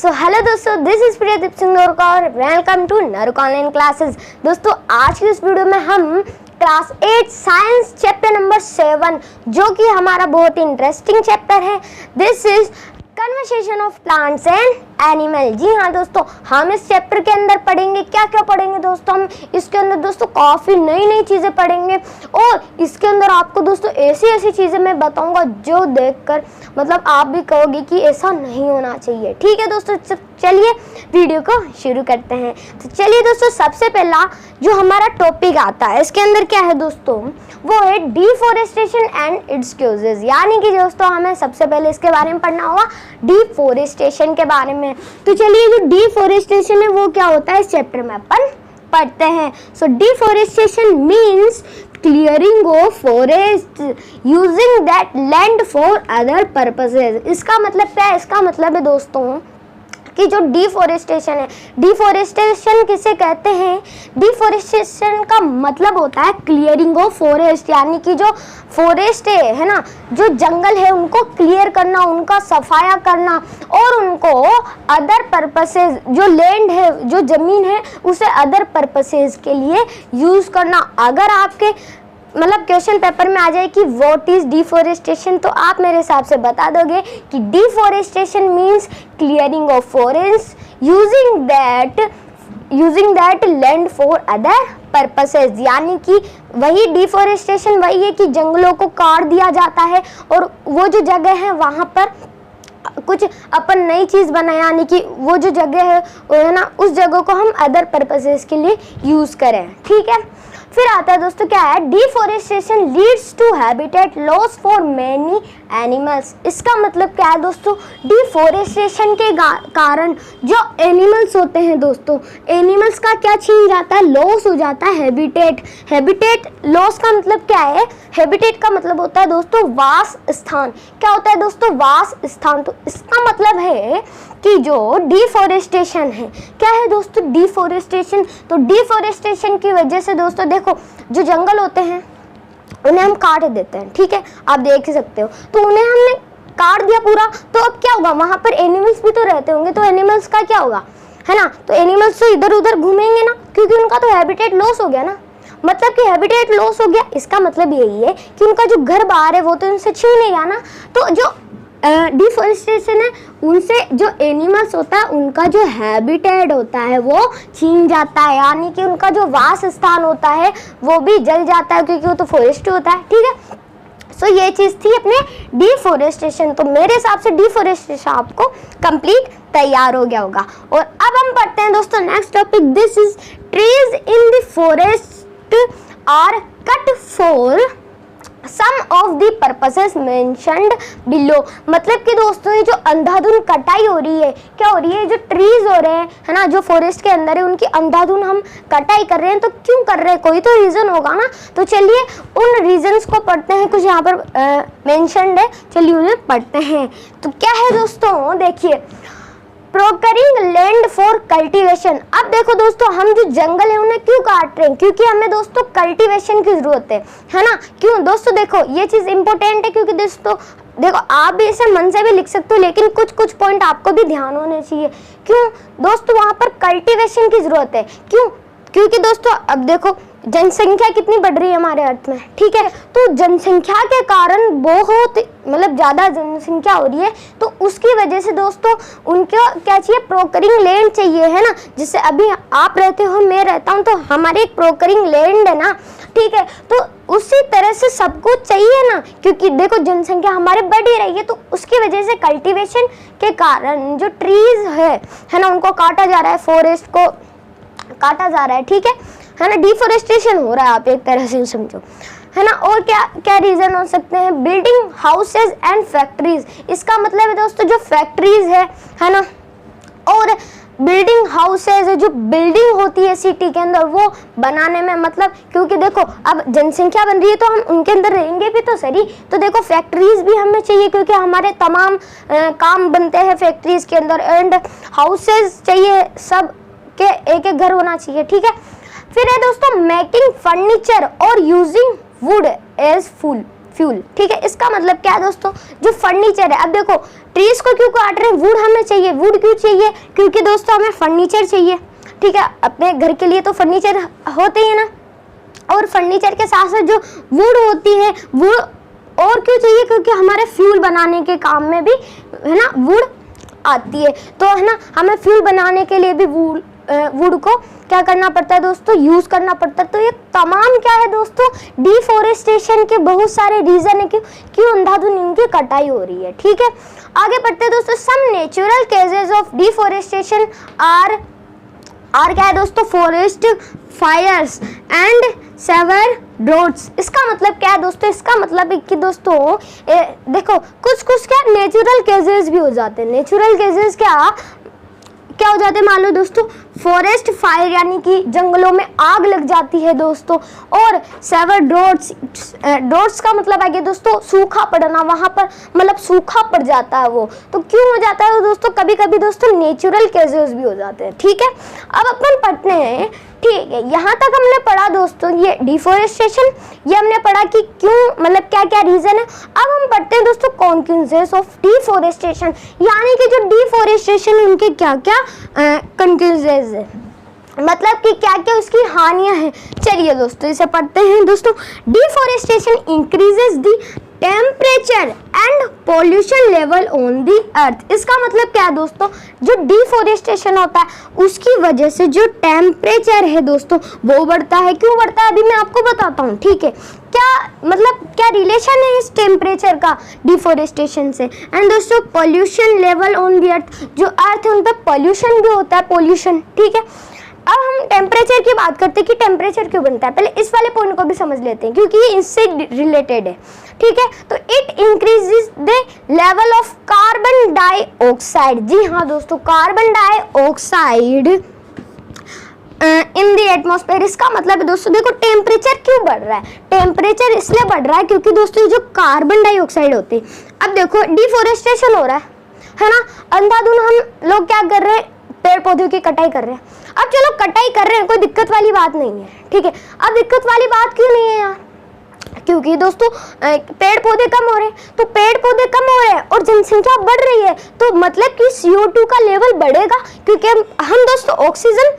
सो hello दोस्तों, this is Priyadeep Singh Norkar. Welcome to Naruk online classes. दोस्तों आज की इस वीडियो में हम क्लास 8 साइंस चैप्टर नंबर 7 जो कि हमारा बहुत ही इंटरेस्टिंग चैप्टर है, this is conversation of plants and animal. जी हाँ दोस्तों, हम इस चैप्टर के अंदर पढ़ेंगे क्या क्या पढ़ेंगे दोस्तों। हम इसके अंदर दोस्तों काफ़ी नई नई चीज़ें पढ़ेंगे और इसके अंदर आपको दोस्तों ऐसी ऐसी चीज़ें मैं बताऊंगा जो देखकर मतलब आप भी कहोगे कि ऐसा नहीं होना चाहिए। ठीक है दोस्तों, चलिए वीडियो को शुरू करते हैं। तो चलिए दोस्तों, सबसे पहला जो हमारा टॉपिक आता है इसके अंदर क्या है दोस्तों, वो है डिफॉरेस्टेशन एंड इट्स कॉजेज। यानी कि दोस्तों हमें सबसे पहले इसके बारे में पढ़ना होगा, डिफॉरेस्टेशन के बारे में। तो चलिए जो डिफॉरेस्टेशन है वो क्या होता है इस चैप्टर में अपन पढ़ते हैं। So deforestation means clearing of forest using that land for other purposes. इसका मतलब क्या है? इसका मतलब है दोस्तों कि जो डिफॉरेस्टेशन है, डिफॉरेस्टेशन किसे कहते हैं? डिफॉरेस्टेशन का मतलब होता है क्लियरिंग ऑफ फॉरेस्ट, यानी कि जो फॉरेस्ट है ना, जो जंगल है उनको क्लियर करना, उनका सफाया करना और उनको अदर पर्पसेस, जो लैंड है, जो ज़मीन है, उसे अदर पर्पसेस के लिए यूज़ करना। अगर आपके मतलब क्वेश्चन पेपर में आ जाए कि व्हाट इज डिफॉरेस्टेशन, तो आप मेरे हिसाब से बता दोगे कि deforestation means clearing of forest using that land for other purposes. यानी कि वही डिफॉरेस्टेशन वही है कि जंगलों को काट दिया जाता है और वो जो जगह है वहाँ पर कुछ अपन नई चीज़ बनाए, यानी कि वो जो जगह है ना, उस जगह को हम अदर पर्पसेस के लिए यूज़ करें। ठीक है, फिर आता है दोस्तों क्या है, deforestation leads to habitat loss for many animals. इसका मतलब क्या है दोस्तों, डिफॉरेस्टेशन के कारण जो एनिमल्स होते हैं दोस्तों, एनिमल्स का क्या छीन जाता है, लॉस हो जाता है हैबिटेट। हैबिटेट लॉस का मतलब क्या है? हैबिटेट का मतलब होता है दोस्तों वास स्थान। क्या होता है दोस्तों? वास स्थान। तो इसका मतलब है कि जो डिफॉरेस्टेशन है, क्या है दोस्तों डिफॉरेस्टेशन? तो डिफॉरेस्टेशन की वजह से दोस्तों देखो, जो जंगल होते हैं उन्हें हम काट देते हैं, ठीक है, आप देख ही सकते हो। तो उन्हें हमने काट दिया पूरा, तो अब क्या होगा, वहाँ पर एनिमल्स भी तो रहते होंगे, तो एनिमल्स का क्या होगा, है ना, तो एनिमल्स तो इधर उधर घूमेंगे ना, क्योंकि उनका तो हैबिटेट लॉस हो गया ना। मतलब कि हैबिटेट लॉस हो गया, इसका मतलब यही है कि उनका जो घर बाहर है वो तो उनसे छीनेगा ना। तो जो डिफॉरेस्टेशन है, उनसे जो एनिमल्स होता है उनका जो हैबिटेट होता है वो छीन जाता है, यानी कि उनका जो वास स्थान होता है वो भी जल जाता है, क्योंकि वो तो फॉरेस्ट होता है। ठीक है, सो ये चीज़ थी अपने डिफॉरेस्टेशन। तो मेरे हिसाब से डिफॉरेस्टेशन आपको कंप्लीट तैयार हो गया होगा। और अब हम पढ़ते हैं दोस्तों next topic, this is trees in the forest are cut for some of the purposes mentioned below. मतलब कि दोस्तों ये जो अंधाधुन कटाई हो रही है, क्या हो रही है, जो ट्रीज हो रहे हैं, है ना, जो फॉरेस्ट के अंदर है, उनकी अंधाधुन हम कटाई कर रहे हैं। तो क्यों कर रहे हैं? कोई तो रीज़न होगा ना। तो चलिए उन रीजंस को पढ़ते हैं, कुछ यहाँ पर मेंशन्ड है, चलिए उन्हें पढ़ते हैं। तो क्या है दोस्तों, देखिए, प्रोकरिंग लैंड फॉर कल्टीवेशन। अब देखो दोस्तों, हम जो जंगल है उन्हें क्यों काट रहे हैं? क्योंकि हमें दोस्तों कल्टीवेशन की जरूरत है ना। क्यों दोस्तों? देखो ये चीज़ इंपॉर्टेंट है, क्योंकि दोस्तों देखो आप भी इसे मन से भी लिख सकते हो, लेकिन कुछ कुछ पॉइंट आपको भी ध्यान होने चाहिए। क्यों दोस्तों? वहाँ पर कल्टीवेशन की जरूरत है। क्यों? क्योंकि दोस्तों अब देखो जनसंख्या कितनी बढ़ रही है हमारे अर्थ में, ठीक है, तो जनसंख्या के कारण बहुत मतलब ज़्यादा जनसंख्या हो रही है, तो उसकी वजह से दोस्तों उनको क्या चाहिए, प्रोकरिंग लैंड चाहिए, है ना। जिससे अभी आप रहते हो, मैं रहता हूँ, तो हमारे एक प्रोकरिंग लैंड है ना, ठीक है, तो उसी तरह से सबको चाहिए ना, क्योंकि देखो जनसंख्या हमारे बढ़ ही रही है, तो उसकी वजह से कल्टीवेशन के कारण जो ट्रीज है ना, उनको काटा जा रहा है, फॉरेस्ट को काटा जा रहा है, ठीक है ना, डिफॉरेस्टेशन हो रहा है, आप एक तरह से समझो, है ना। और क्या क्या रीजन हो सकते हैं, बिल्डिंग हाउसेज एंड फैक्ट्रीज। इसका मतलब है दोस्तों जो फैक्ट्रीज है ना, और बिल्डिंग हाउसेज है, जो बिल्डिंग होती है सिटी के अंदर, वो बनाने में मतलब, क्योंकि देखो अब जनसंख्या बन रही है तो हम उनके अंदर रहेंगे भी तो सही, तो देखो फैक्ट्रीज भी हमें चाहिए, क्योंकि हमारे तमाम काम बनते हैं फैक्ट्रीज के अंदर, एंड हाउसेज चाहिए, सब के एक एक घर होना चाहिए, ठीक है। फिर है दोस्तों मेकिंग फर्नीचर और यूजिंग वुड एज फ्यूल। ठीक है, इसका मतलब क्या है दोस्तों, जो फर्नीचर है, अब देखो ट्रीज को क्यों काट रहे हैं, वुड हमें चाहिए। वुड क्यों चाहिए, क्योंकि दोस्तों हमें फर्नीचर चाहिए। ठीक है, अपने घर के लिए तो फर्नीचर होते ही है ना, और फर्नीचर के साथ साथ जो वुड होती है वो और क्यों चाहिए, क्योंकि हमारे फ्यूल बनाने के काम में भी है ना वुड आती है। तो है ना हमें फ्यूल बनाने के लिए भी वुड को क्या करना पड़ता है दोस्तों, यूज करना पड़ता है। तो ये तमाम क्या है दोस्तों, डिफोरेस्टेशन के बहुत सारे रीजन है क्यों अंधाधुंध इनकी कटाई हो रही है। ठीक है, आगे बढ़ते हैं दोस्तों। Some natural cases of deforestation are क्या है दोस्तों, forest fires and severe droughts. इसका मतलब क्या है दोस्तों, इसका मतलब है कि दोस्तों देखो कुछ क्या नेचुरल केसेस भी हो जाते हैं। नेचुरल केसेस क्या हो जाते हैं, मान लो दोस्तों फॉरेस्ट फायर यानी कि जंगलों में आग लग जाती है दोस्तों, और सेवर ड्रॉट्स का मतलब है कि दोस्तों सूखा पड़ना, वहां पर मतलब सूखा पड़ जाता है वो। तो क्यों हो जाता है दोस्तों, कभी कभी दोस्तों नेचुरल केसेस भी हो जाते हैं। ठीक है, अब अपन पढ़ते हैं। ठीक है, यहाँ तक हमने पढ़ा दोस्तों ये डिफोरेस्टेशन, ये हमने पढ़ा कि क्यों मतलब क्या क्या रीजन है। अब हम पढ़ते हैं दोस्तों कॉन्सिक्वेंसेस ऑफ डिफोरेस्टेशन, यानी कि जो डिफोरेस्टेशन उनके क्या क्या कॉन्सिक्वेंसेस है, मतलब कि क्या क्या उसकी हानियां हैं। चलिए दोस्तों इसे पढ़ते हैं। दोस्तों deforestation increases the temperature and pollution level on the earth. इसका मतलब क्या है दोस्तों, जो डिफोरेस्टेशन होता है उसकी वजह से जो टेम्परेचर है दोस्तों वो बढ़ता है। क्यों बढ़ता है अभी मैं आपको बताता हूँ। ठीक है, क्या मतलब क्या रिलेशन है इस टेम्परेचर का डिफोरेस्टेशन से। एंड दोस्तों पॉल्यूशन लेवल ऑन दी अर्थ, जो अर्थ है उन पर पॉल्यूशन भी होता है, पॉल्यूशन। ठीक है, अब हम टेम्परेचर की बात करते हैं कि टेम्परेचर क्यों बनता है। पहले इस वाले पॉइंट को भी समझ लेते हैं क्योंकि ये इससे रिलेटेड है। ठीक है, तो it increases the level of carbon dioxide. जी हाँ दोस्तों, carbon dioxide in the atmosphere. इसका मतलब है दोस्तों देखो टेम्परेचर क्यों बढ़ रहा है, टेम्परेचर इसलिए बढ़ रहा है क्योंकि दोस्तों ये जो कार्बन डाइऑक्साइड होते हैं, अब देखो डिफोरेस्टेशन हो रहा है ना, अंधाधुंध हम लोग क्या कर रहे हैं, पेड़ पौधों की कटाई कर रहे हैं। अब चलो कटाई कर रहे हैं, कोई दिक्कत वाली बात नहीं है। ठीक है, अब दिक्कत वाली बात क्यों नहीं है यार, क्योंकि दोस्तों पेड़ पौधे कम हो रहे हैं। तो पेड़ पौधे कम हो रहे हैं और जनसंख्या बढ़ रही है, तो मतलब कि CO2 का लेवल बढ़ेगा, क्योंकि हम दोस्तों ऑक्सीजन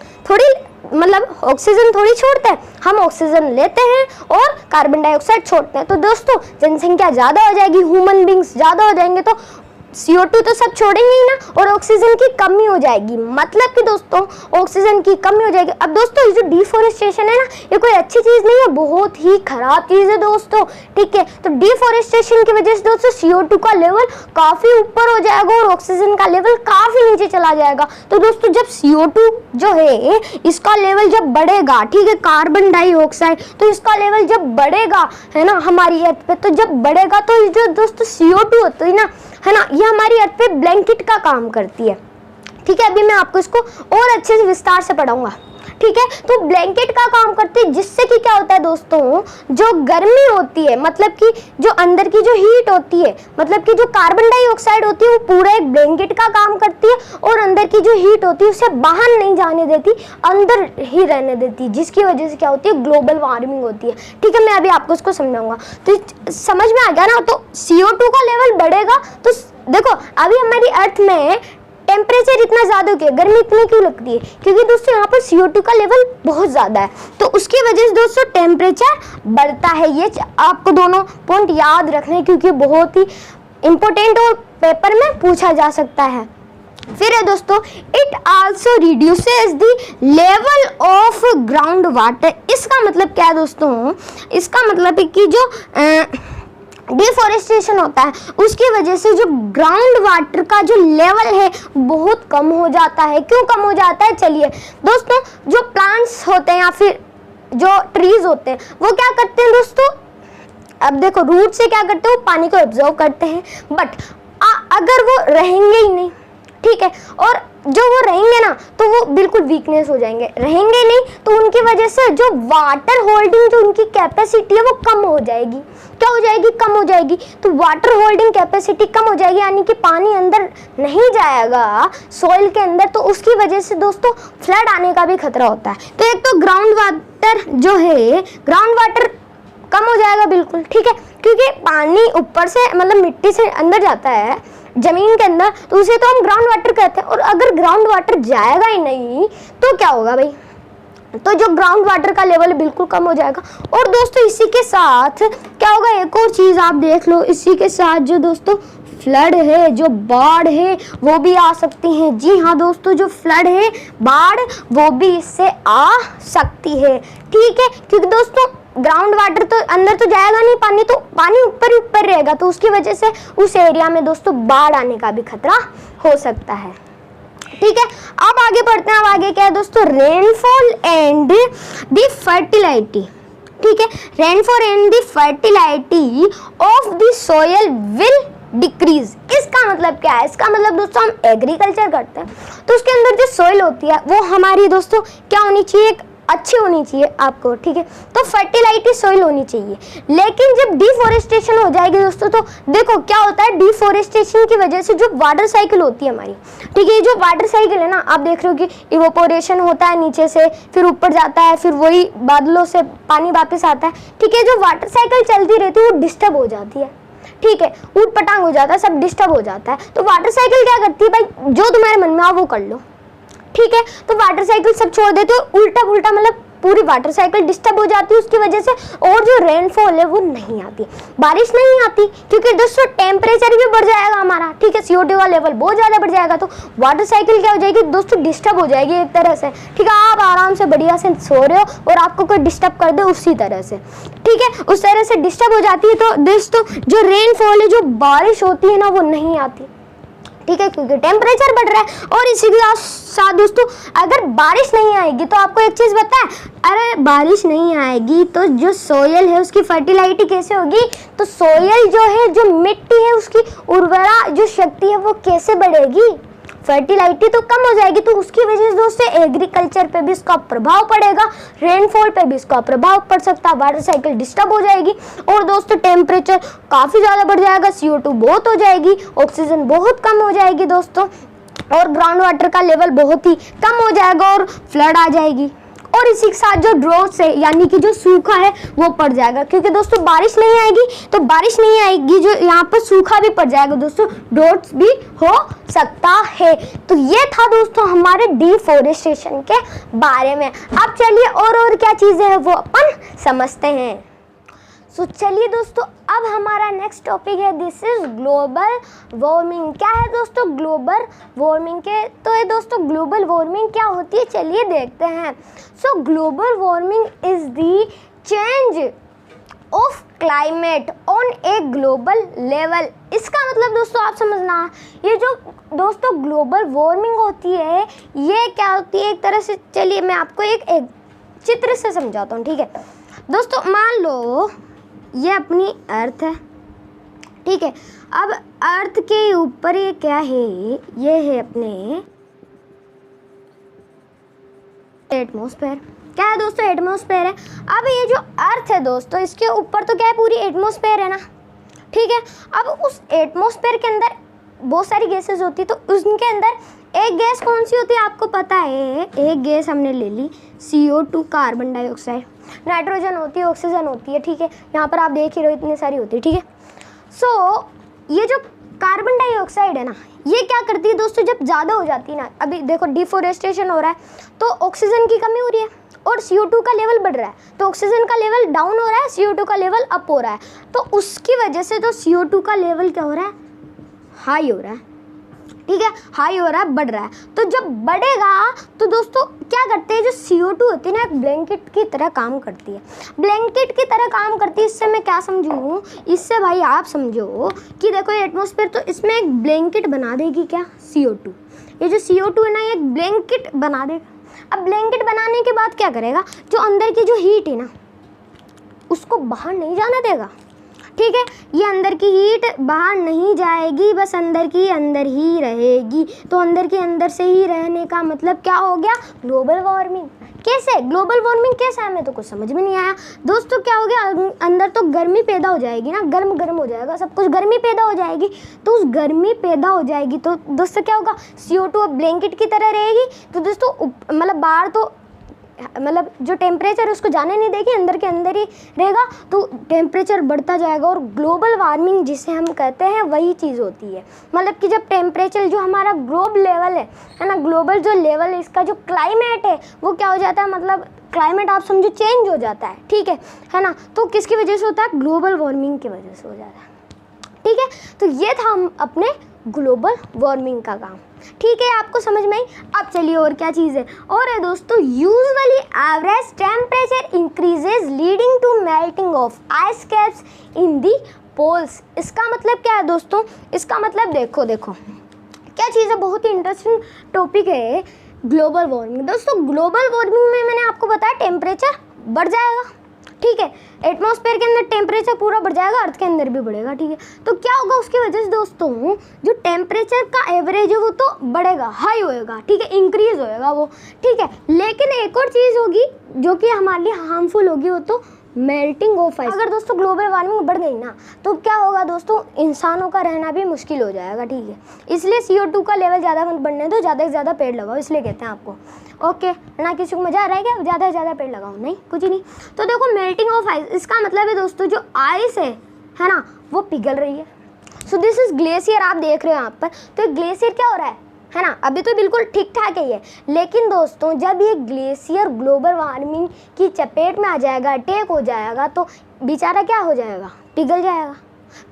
थोड़ी छोड़ते हैं, हम ऑक्सीजन लेते हैं और कार्बन डाइऑक्साइड छोड़ते हैं। तो दोस्तों जनसंख्या ज्यादा हो जाएगी, ह्यूमन बींग्स ज्यादा हो जाएंगे, तो CO2 तो सब छोड़ेंगे ही ना, और ऑक्सीजन की कमी हो जाएगी, मतलब कि दोस्तों ऑक्सीजन की कमी हो जाएगी। अब दोस्तों ये जो डिफोरेस्टेशन है ना, ये कोई अच्छी चीज नहीं है, बहुत ही खराब चीज है दोस्तों। ठीक है, तो डिफोरेस्टेशन की वजह से दोस्तों CO2 का लेवल काफी ऊपर हो जाएगा और ऑक्सीजन का लेवल काफी नीचे चला जाएगा। तो दोस्तों जब CO2 जो है इसका लेवल जब बढ़ेगा, ठीक है, कार्बन डाइऑक्साइड, तो इसका लेवल जब बढ़ेगा है ना हमारी अर्थ पे, तो जब बढ़ेगा तो जो दोस्तों CO2 होती है ना, ये हमारी अर्थ पे ब्लैंकेट का काम करती है। ठीक है, अभी मैं आपको इसको और अच्छे से विस्तार से पढ़ाऊंगा। ठीक है, तो ब्लैंकेट का काम करती है, जिससे कि क्या होता है दोस्तों, जो गर्मी होती है, मतलब कि जो अंदर की जो हीट होती है, मतलब कि जो कार्बन डाइऑक्साइड होती है वो पूरा एक ब्लैंकेट का काम करती है, और अंदर की जो हीट होती है उसे बाहर नहीं जाने देती, अंदर ही रहने देती, जिसकी वजह से क्या होती है, ग्लोबल वार्मिंग होती है। ठीक है, मैं अभी आपको इसको समझाऊंगा, तो समझ में आ गया ना। तो CO2 का लेवल बढ़ेगा, तो देखो अभी हमारी अर्थ में टेम्परेचर इतना ज्यादा क्यों, गर्मी इतनी क्यों लगती है, क्योंकि दोस्तों यहाँ पर CO2 का लेवल बहुत ज्यादा है, तो उसकी वजह से दोस्तों टेम्परेचर बढ़ता है। ये आपको दोनों पॉइंट याद रखने, क्योंकि बहुत ही इंपॉर्टेंट और पेपर में पूछा जा सकता है। फिर है दोस्तों it also reduces the level of ground water. इसका मतलब क्या है दोस्तों, इसका मतलब है कि जो डिफोरेस्टेशन होता है उसकी वजह से जो ग्राउंड वाटर का जो लेवल है बहुत कम हो जाता है। क्यों कम हो जाता है, चलिए दोस्तों, जो प्लांट्स होते हैं या फिर जो ट्रीज होते हैं वो क्या करते हैं दोस्तों, अब देखो रूट से क्या करते हैं, वो पानी को एब्जॉर्व करते हैं, बट अगर वो रहेंगे ही नहीं, ठीक है, और जो वो रहेंगे ना तो वो बिल्कुल वीकनेस हो जाएंगे, रहेंगे नहीं तो उनकी वजह से जो वाटर होल्डिंग जो उनकी कैपेसिटी है वो कम हो जाएगी। क्या हो जाएगी, कम हो जाएगी। तो वाटर होल्डिंग कैपेसिटी कम हो जाएगी, यानी कि पानी अंदर नहीं जाएगा सॉइल के अंदर, तो उसकी वजह से दोस्तों फ्लड आने का भी खतरा होता है। तो एक तो ग्राउंड वाटर जो है, ग्राउंड वाटर कम हो जाएगा बिल्कुल, ठीक है, क्योंकि पानी ऊपर से मतलब मिट्टी से अंदर जाता है जमीन के अंदर, तो उसे तो हम ग्राउंड वाटर कहते हैं। और अगर ग्राउंड वाटर जाएगा ही नहीं तो क्या होगा भाई, तो जो ग्राउंड वाटर का लेवल बिल्कुल कम हो जाएगा। और दोस्तों इसी के साथ क्या होगा, एक और चीज आप देख लो, इसी के साथ जो दोस्तों फ्लड है, जो बाढ़ है, वो भी आ सकती है। जी हाँ दोस्तों, जो फ्लड है, बाढ़, वो भी इससे आ सकती है, ठीक है, क्योंकि दोस्तों ग्राउंड वाटर तो अंदर तो जाएगा नहीं पानी, तो पानी ऊपर ही ऊपर रहेगा, तो उसकी वजह से उस एरिया में दोस्तों बाढ़ आने का भी खतरा हो सकता है, ठीक है। अब आगे बढ़ते हैं। अब आगे क्या है दोस्तों, रेनफॉल एंड द फर्टिलिटी, ठीक है, rainfall and the fertility of the soil will decrease. इसका मतलब क्या है, इसका मतलब दोस्तों हम एग्रीकल्चर करते हैं तो उसके अंदर जो सॉइल होती है वो हमारी दोस्तों क्या होनी चाहिए, एक अच्छी होनी चाहिए आपको, ठीक है, तो फर्टिलाइटी सॉइल होनी चाहिए। लेकिन जब डिफोरेस्टेशन हो जाएगी दोस्तों, तो देखो क्या होता है, डिफोरेस्टेशन की वजह से जो वाटर साइकिल होती है हमारी, ठीक है, जो वाटर साइकिल है ना, आप देख रहे हो कि इवोपोरेशन होता है नीचे से, फिर ऊपर जाता है, फिर वही बादलों से पानी वापस आता है, ठीक है, जो वाटर साइकिल चलती रहती है वो डिस्टर्ब हो जाती है, ठीक है, ऊट पटांग हो जाता है, सब डिस्टर्ब हो जाता है। तो वाटर साइकिल क्या करती है भाई, जो तुम्हारे मन में आ वो कर लो, ठीक है, तो वाटर साइकिल सब छोड़ देते हो, उल्टा पुल्टा मतलब पूरी वाटर साइकिल डिस्टर्ब हो जाती है उसकी वजह से, और जो रेनफॉल है वो नहीं आती, बारिश नहीं आती, क्योंकि दोस्तों टेम्परेचर भी बढ़ जाएगा हमारा, ठीक है, CO2 का लेवल बहुत ज़्यादा बढ़ जाएगा, तो वाटर साइकिल क्या हो जाएगी दोस्तों, डिस्टर्ब हो जाएगी एक तरह से, ठीक है, आप आराम से बढ़िया से सो रहे हो और आपको कोई डिस्टर्ब कर दे उसी तरह से, ठीक है, उस तरह से डिस्टर्ब हो जाती है। तो दोस्तों जो रेनफॉल है, जो बारिश होती है ना, वो नहीं आती, ठीक है, क्योंकि टेम्परेचर बढ़ रहा है। और इसी के साथ दोस्तों अगर बारिश नहीं आएगी तो आपको एक चीज पता है, अरे बारिश नहीं आएगी तो जो सोयल है उसकी फर्टिलाइटी कैसे होगी, तो सोयल जो है, जो मिट्टी है, उसकी उर्वरा जो शक्ति है वो कैसे बढ़ेगी, फर्टिलाइटी तो कम हो जाएगी, तो उसकी वजह से दोस्तों एग्रीकल्चर पे भी इसका प्रभाव पड़ेगा, रेनफॉल पे भी इसका प्रभाव पड़ सकता है, वाटर साइकिल डिस्टर्ब हो जाएगी, और दोस्तों टेम्परेचर काफ़ी ज़्यादा बढ़ जाएगा, CO2 बहुत हो जाएगी, ऑक्सीजन बहुत कम हो जाएगी दोस्तों, और ग्राउंड वाटर का लेवल बहुत ही कम हो जाएगा, और फ्लड आ जाएगी। और इसी के साथ जो ड्रॉट्स है, यानी कि जो सूखा है वो पड़ जाएगा, क्योंकि दोस्तों बारिश नहीं आएगी, तो बारिश नहीं आएगी, जो यहाँ पर सूखा भी पड़ जाएगा दोस्तों, ड्रॉट्स भी हो सकता है। तो ये था दोस्तों हमारे डिफोरेस्टेशन के बारे में। अब चलिए और क्या चीज़ें हैं वो अपन समझते हैं। सो चलिए दोस्तों, अब हमारा नेक्स्ट टॉपिक है, दिस इज ग्लोबल वार्मिंग। क्या है दोस्तों ग्लोबल वार्मिंग के, तो ये दोस्तों ग्लोबल वार्मिंग क्या होती है, चलिए देखते हैं। सो global warming is the change of climate on a global level. इसका मतलब दोस्तों आप समझना, ये जो दोस्तों ग्लोबल वार्मिंग होती है ये क्या होती है एक तरह से, चलिए मैं आपको एक चित्र से समझाता हूँ, ठीक है दोस्तों। मान लो ये अपनी अर्थ है, ठीक है, अब अर्थ के ऊपर ये क्या है, ये है अपने एटमॉस्फेयर। क्या है दोस्तों, एटमॉस्फेयर है। अब ये जो अर्थ है दोस्तों, इसके ऊपर तो क्या है, पूरी एटमॉस्फेयर है ना, ठीक है। अब उस एटमॉस्फेयर के अंदर बहुत सारी गैसेस होती है, तो उनके अंदर एक गैस कौन सी होती है आपको पता है, एक गैस हमने ले ली CO2 कार्बन डाइऑक्साइड, नाइट्रोजन होती है, ऑक्सीजन होती है, ठीक है, यहाँ पर आप देख ही रहे हो इतनी सारी होती है, ठीक है। सो ये जो कार्बन डाइऑक्साइड है ना, ये क्या करती है दोस्तों, जब ज़्यादा हो जाती है ना, अभी देखो डिफोरेस्टेशन हो रहा है तो ऑक्सीजन की कमी हो रही है और CO2 का लेवल बढ़ रहा है, तो ऑक्सीजन का लेवल डाउन हो रहा है, CO2 का लेवल अप हो रहा है, तो उसकी वजह से तो CO2 का लेवल क्या हो रहा है, हाई हो रहा है, ठीक है, हाई हो रहा है, बढ़ रहा है। तो जब बढ़ेगा तो दोस्तों क्या करते हैं, जो CO2 होती है ना, एक ब्लैंकेट की तरह काम करती है, ब्लैंकेट की तरह काम करती है। इससे मैं क्या समझूँ, इससे भाई आप समझो कि देखो ये एटमॉस्फेयर, तो इसमें एक ब्लैंकेट बना देगी क्या, CO2, ये जो CO2 है ना, ये एक ब्लैंकेट बना देगा। अब ब्लैंकेट बनाने के बाद क्या करेगा, जो अंदर की जो हीट है ना उसको बाहर नहीं जाने देगा, ठीक है, ये अंदर की हीट बाहर नहीं जाएगी, बस अंदर की अंदर ही रहेगी। तो अंदर के अंदर से ही रहने का मतलब क्या हो गया, ग्लोबल वार्मिंग। कैसे ग्लोबल वार्मिंग कैसे, हमें तो कुछ समझ में नहीं आया दोस्तों। क्या हो गया, अंदर तो गर्मी पैदा हो जाएगी ना, गर्म हो जाएगा सब कुछ, गर्मी पैदा हो जाएगी, तो उस गर्मी पैदा हो जाएगी तो दोस्तों क्या होगा, CO2 अब ब्लैंकेट की तरह रहेगी, तो दोस्तों मतलब बाहर तो मतलब जो टेम्परेचर उसको जाने नहीं देगी, अंदर के अंदर ही रहेगा, तो टेम्परेचर बढ़ता जाएगा। और ग्लोबल वार्मिंग जिसे हम कहते हैं वही चीज़ होती है, मतलब कि जब टेम्परेचर जो हमारा ग्लोब लेवल है ना, ग्लोबल जो लेवल है, इसका जो क्लाइमेट है वो क्या हो जाता है, मतलब क्लाइमेट आप समझो चेंज हो जाता है, ठीक है ना। तो किसकी वजह से होता है, ग्लोबल वार्मिंग की वजह से हो जाता है, ठीक है। तो ये था हम अपने ग्लोबल वार्मिंग का काम, ठीक है, आपको समझ में आई। अब चलिए और क्या चीज़ है, और है दोस्तों, usually average temperature increases leading to melting of ice caps in the poles. इसका मतलब क्या है दोस्तों, इसका मतलब देखो क्या चीज़ है, बहुत ही इंटरेस्टिंग टॉपिक है ग्लोबल वार्मिंग। दोस्तों ग्लोबल वार्मिंग में मैंने आपको बताया टेम्परेचर बढ़ जाएगा, ठीक है, एटमॉस्फेयर के अंदर टेम्परेचर पूरा बढ़ जाएगा, अर्थ के अंदर भी बढ़ेगा, ठीक है। तो क्या होगा उसकी वजह से दोस्तों, जो टेम्परेचर का एवरेज है वो तो बढ़ेगा, हाई होएगा, ठीक है, इंक्रीज होएगा वो, ठीक है। लेकिन एक और चीज़ होगी जो कि हमारे लिए हार्मफुल होगी, वो तो मेल्टिंग ऑफ आइस। अगर दोस्तों ग्लोबल वार्मिंग बढ़ गई ना, तो क्या होगा दोस्तों, इंसानों का रहना भी मुश्किल हो जाएगा, ठीक है। इसलिए CO2 का लेवल ज़्यादा मत बढ़ने दो, ज़्यादा से ज़्यादा पेड़ लगाओ, इसलिए कहते हैं आपको, ओके ना। किसी को मज़ा आ रहा है क्या, ज़्यादा से ज़्यादा पेड़ लगाओ, नहीं कुछ ही नहीं। तो देखो मेल्टिंग ऑफ आइस, इसका मतलब है दोस्तों जो आइस है ना, वो पिघल रही है। सो दिस इज ग्लेशियर, आप देख रहे हो यहाँ पर, तो ग्लेशियर क्या हो रहा है ना, अभी तो बिल्कुल ठीक ठाक ही है। लेकिन दोस्तों जब ये ग्लेशियर ग्लोबल वार्मिंग की चपेट में आ जाएगा, अटैक हो जाएगा, तो बेचारा क्या हो जाएगा, पिघल जाएगा,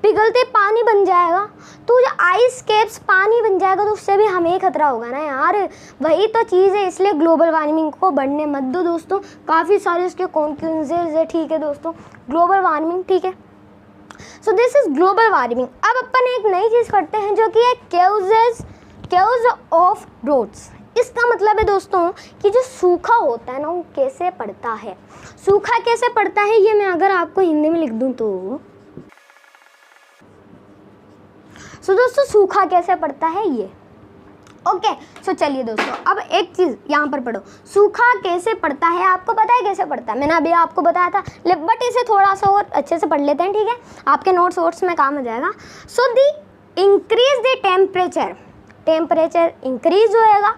पिघलते पानी बन जाएगा। तो जो आइस कैप्स पानी बन जाएगा, तो उससे भी हमें खतरा होगा ना यार, वही तो चीज़ है। इसलिए ग्लोबल वार्मिंग को बढ़ने मत दो दोस्तों, काफ़ी सारे इसके कॉन्सिक्वेंसेस है, ठीक है दोस्तों, ग्लोबल वार्मिंग, ठीक है। सो दिस इज ग्लोबल वार्मिंग। अब अपन एक नई चीज़ करते हैं जो कि है केउज ऑफ ड्रोट्स। इसका मतलब है दोस्तों कि जो सूखा होता है ना, वो कैसे पड़ता है, सूखा कैसे पड़ता है, ये मैं अगर आपको हिंदी में लिख दूं तो सो दोस्तों सूखा कैसे पड़ता है ये, ओके। सो चलिए दोस्तों अब एक चीज़ यहाँ पर पढ़ो, सूखा कैसे पड़ता है, आपको पता है कैसे पड़ता है, मैंने अभी आपको बताया था, बट इसे थोड़ा सा और अच्छे से पढ़ लेते हैं, ठीक है, आपके नोट्स में काम हो जाएगा। सो दी इंक्रीज द टेम्परेचर इंक्रीज होएगा,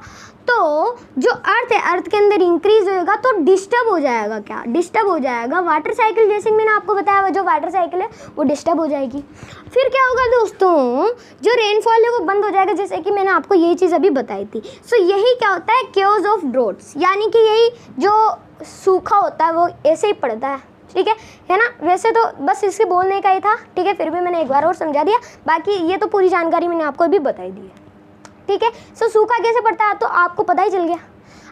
तो जो अर्थ है, अर्थ के अंदर इंक्रीज होएगा तो डिस्टर्ब हो जाएगा, क्या डिस्टर्ब हो जाएगा, वाटर साइकिल, जैसे मैंने आपको बताया वो जो वाटर साइकिल है वो डिस्टर्ब हो जाएगी। फिर क्या होगा दोस्तों, जो रेनफॉल है वो बंद हो जाएगा, जैसे कि मैंने आपको यही चीज़ अभी बताई थी। सो यही क्या होता है, केओस ऑफ ड्रोट्स, यानी कि यही जो सूखा होता है वो ऐसे ही पड़ता है, ठीक है ना। वैसे तो बस इसके बोलने का ही था, ठीक है, फिर भी मैंने एक बार और समझा दिया, बाकी ये तो पूरी जानकारी मैंने आपको अभी बताई दी है, ठीक है। सो सूखा कैसे पड़ता है तो आपको पता ही चल गया।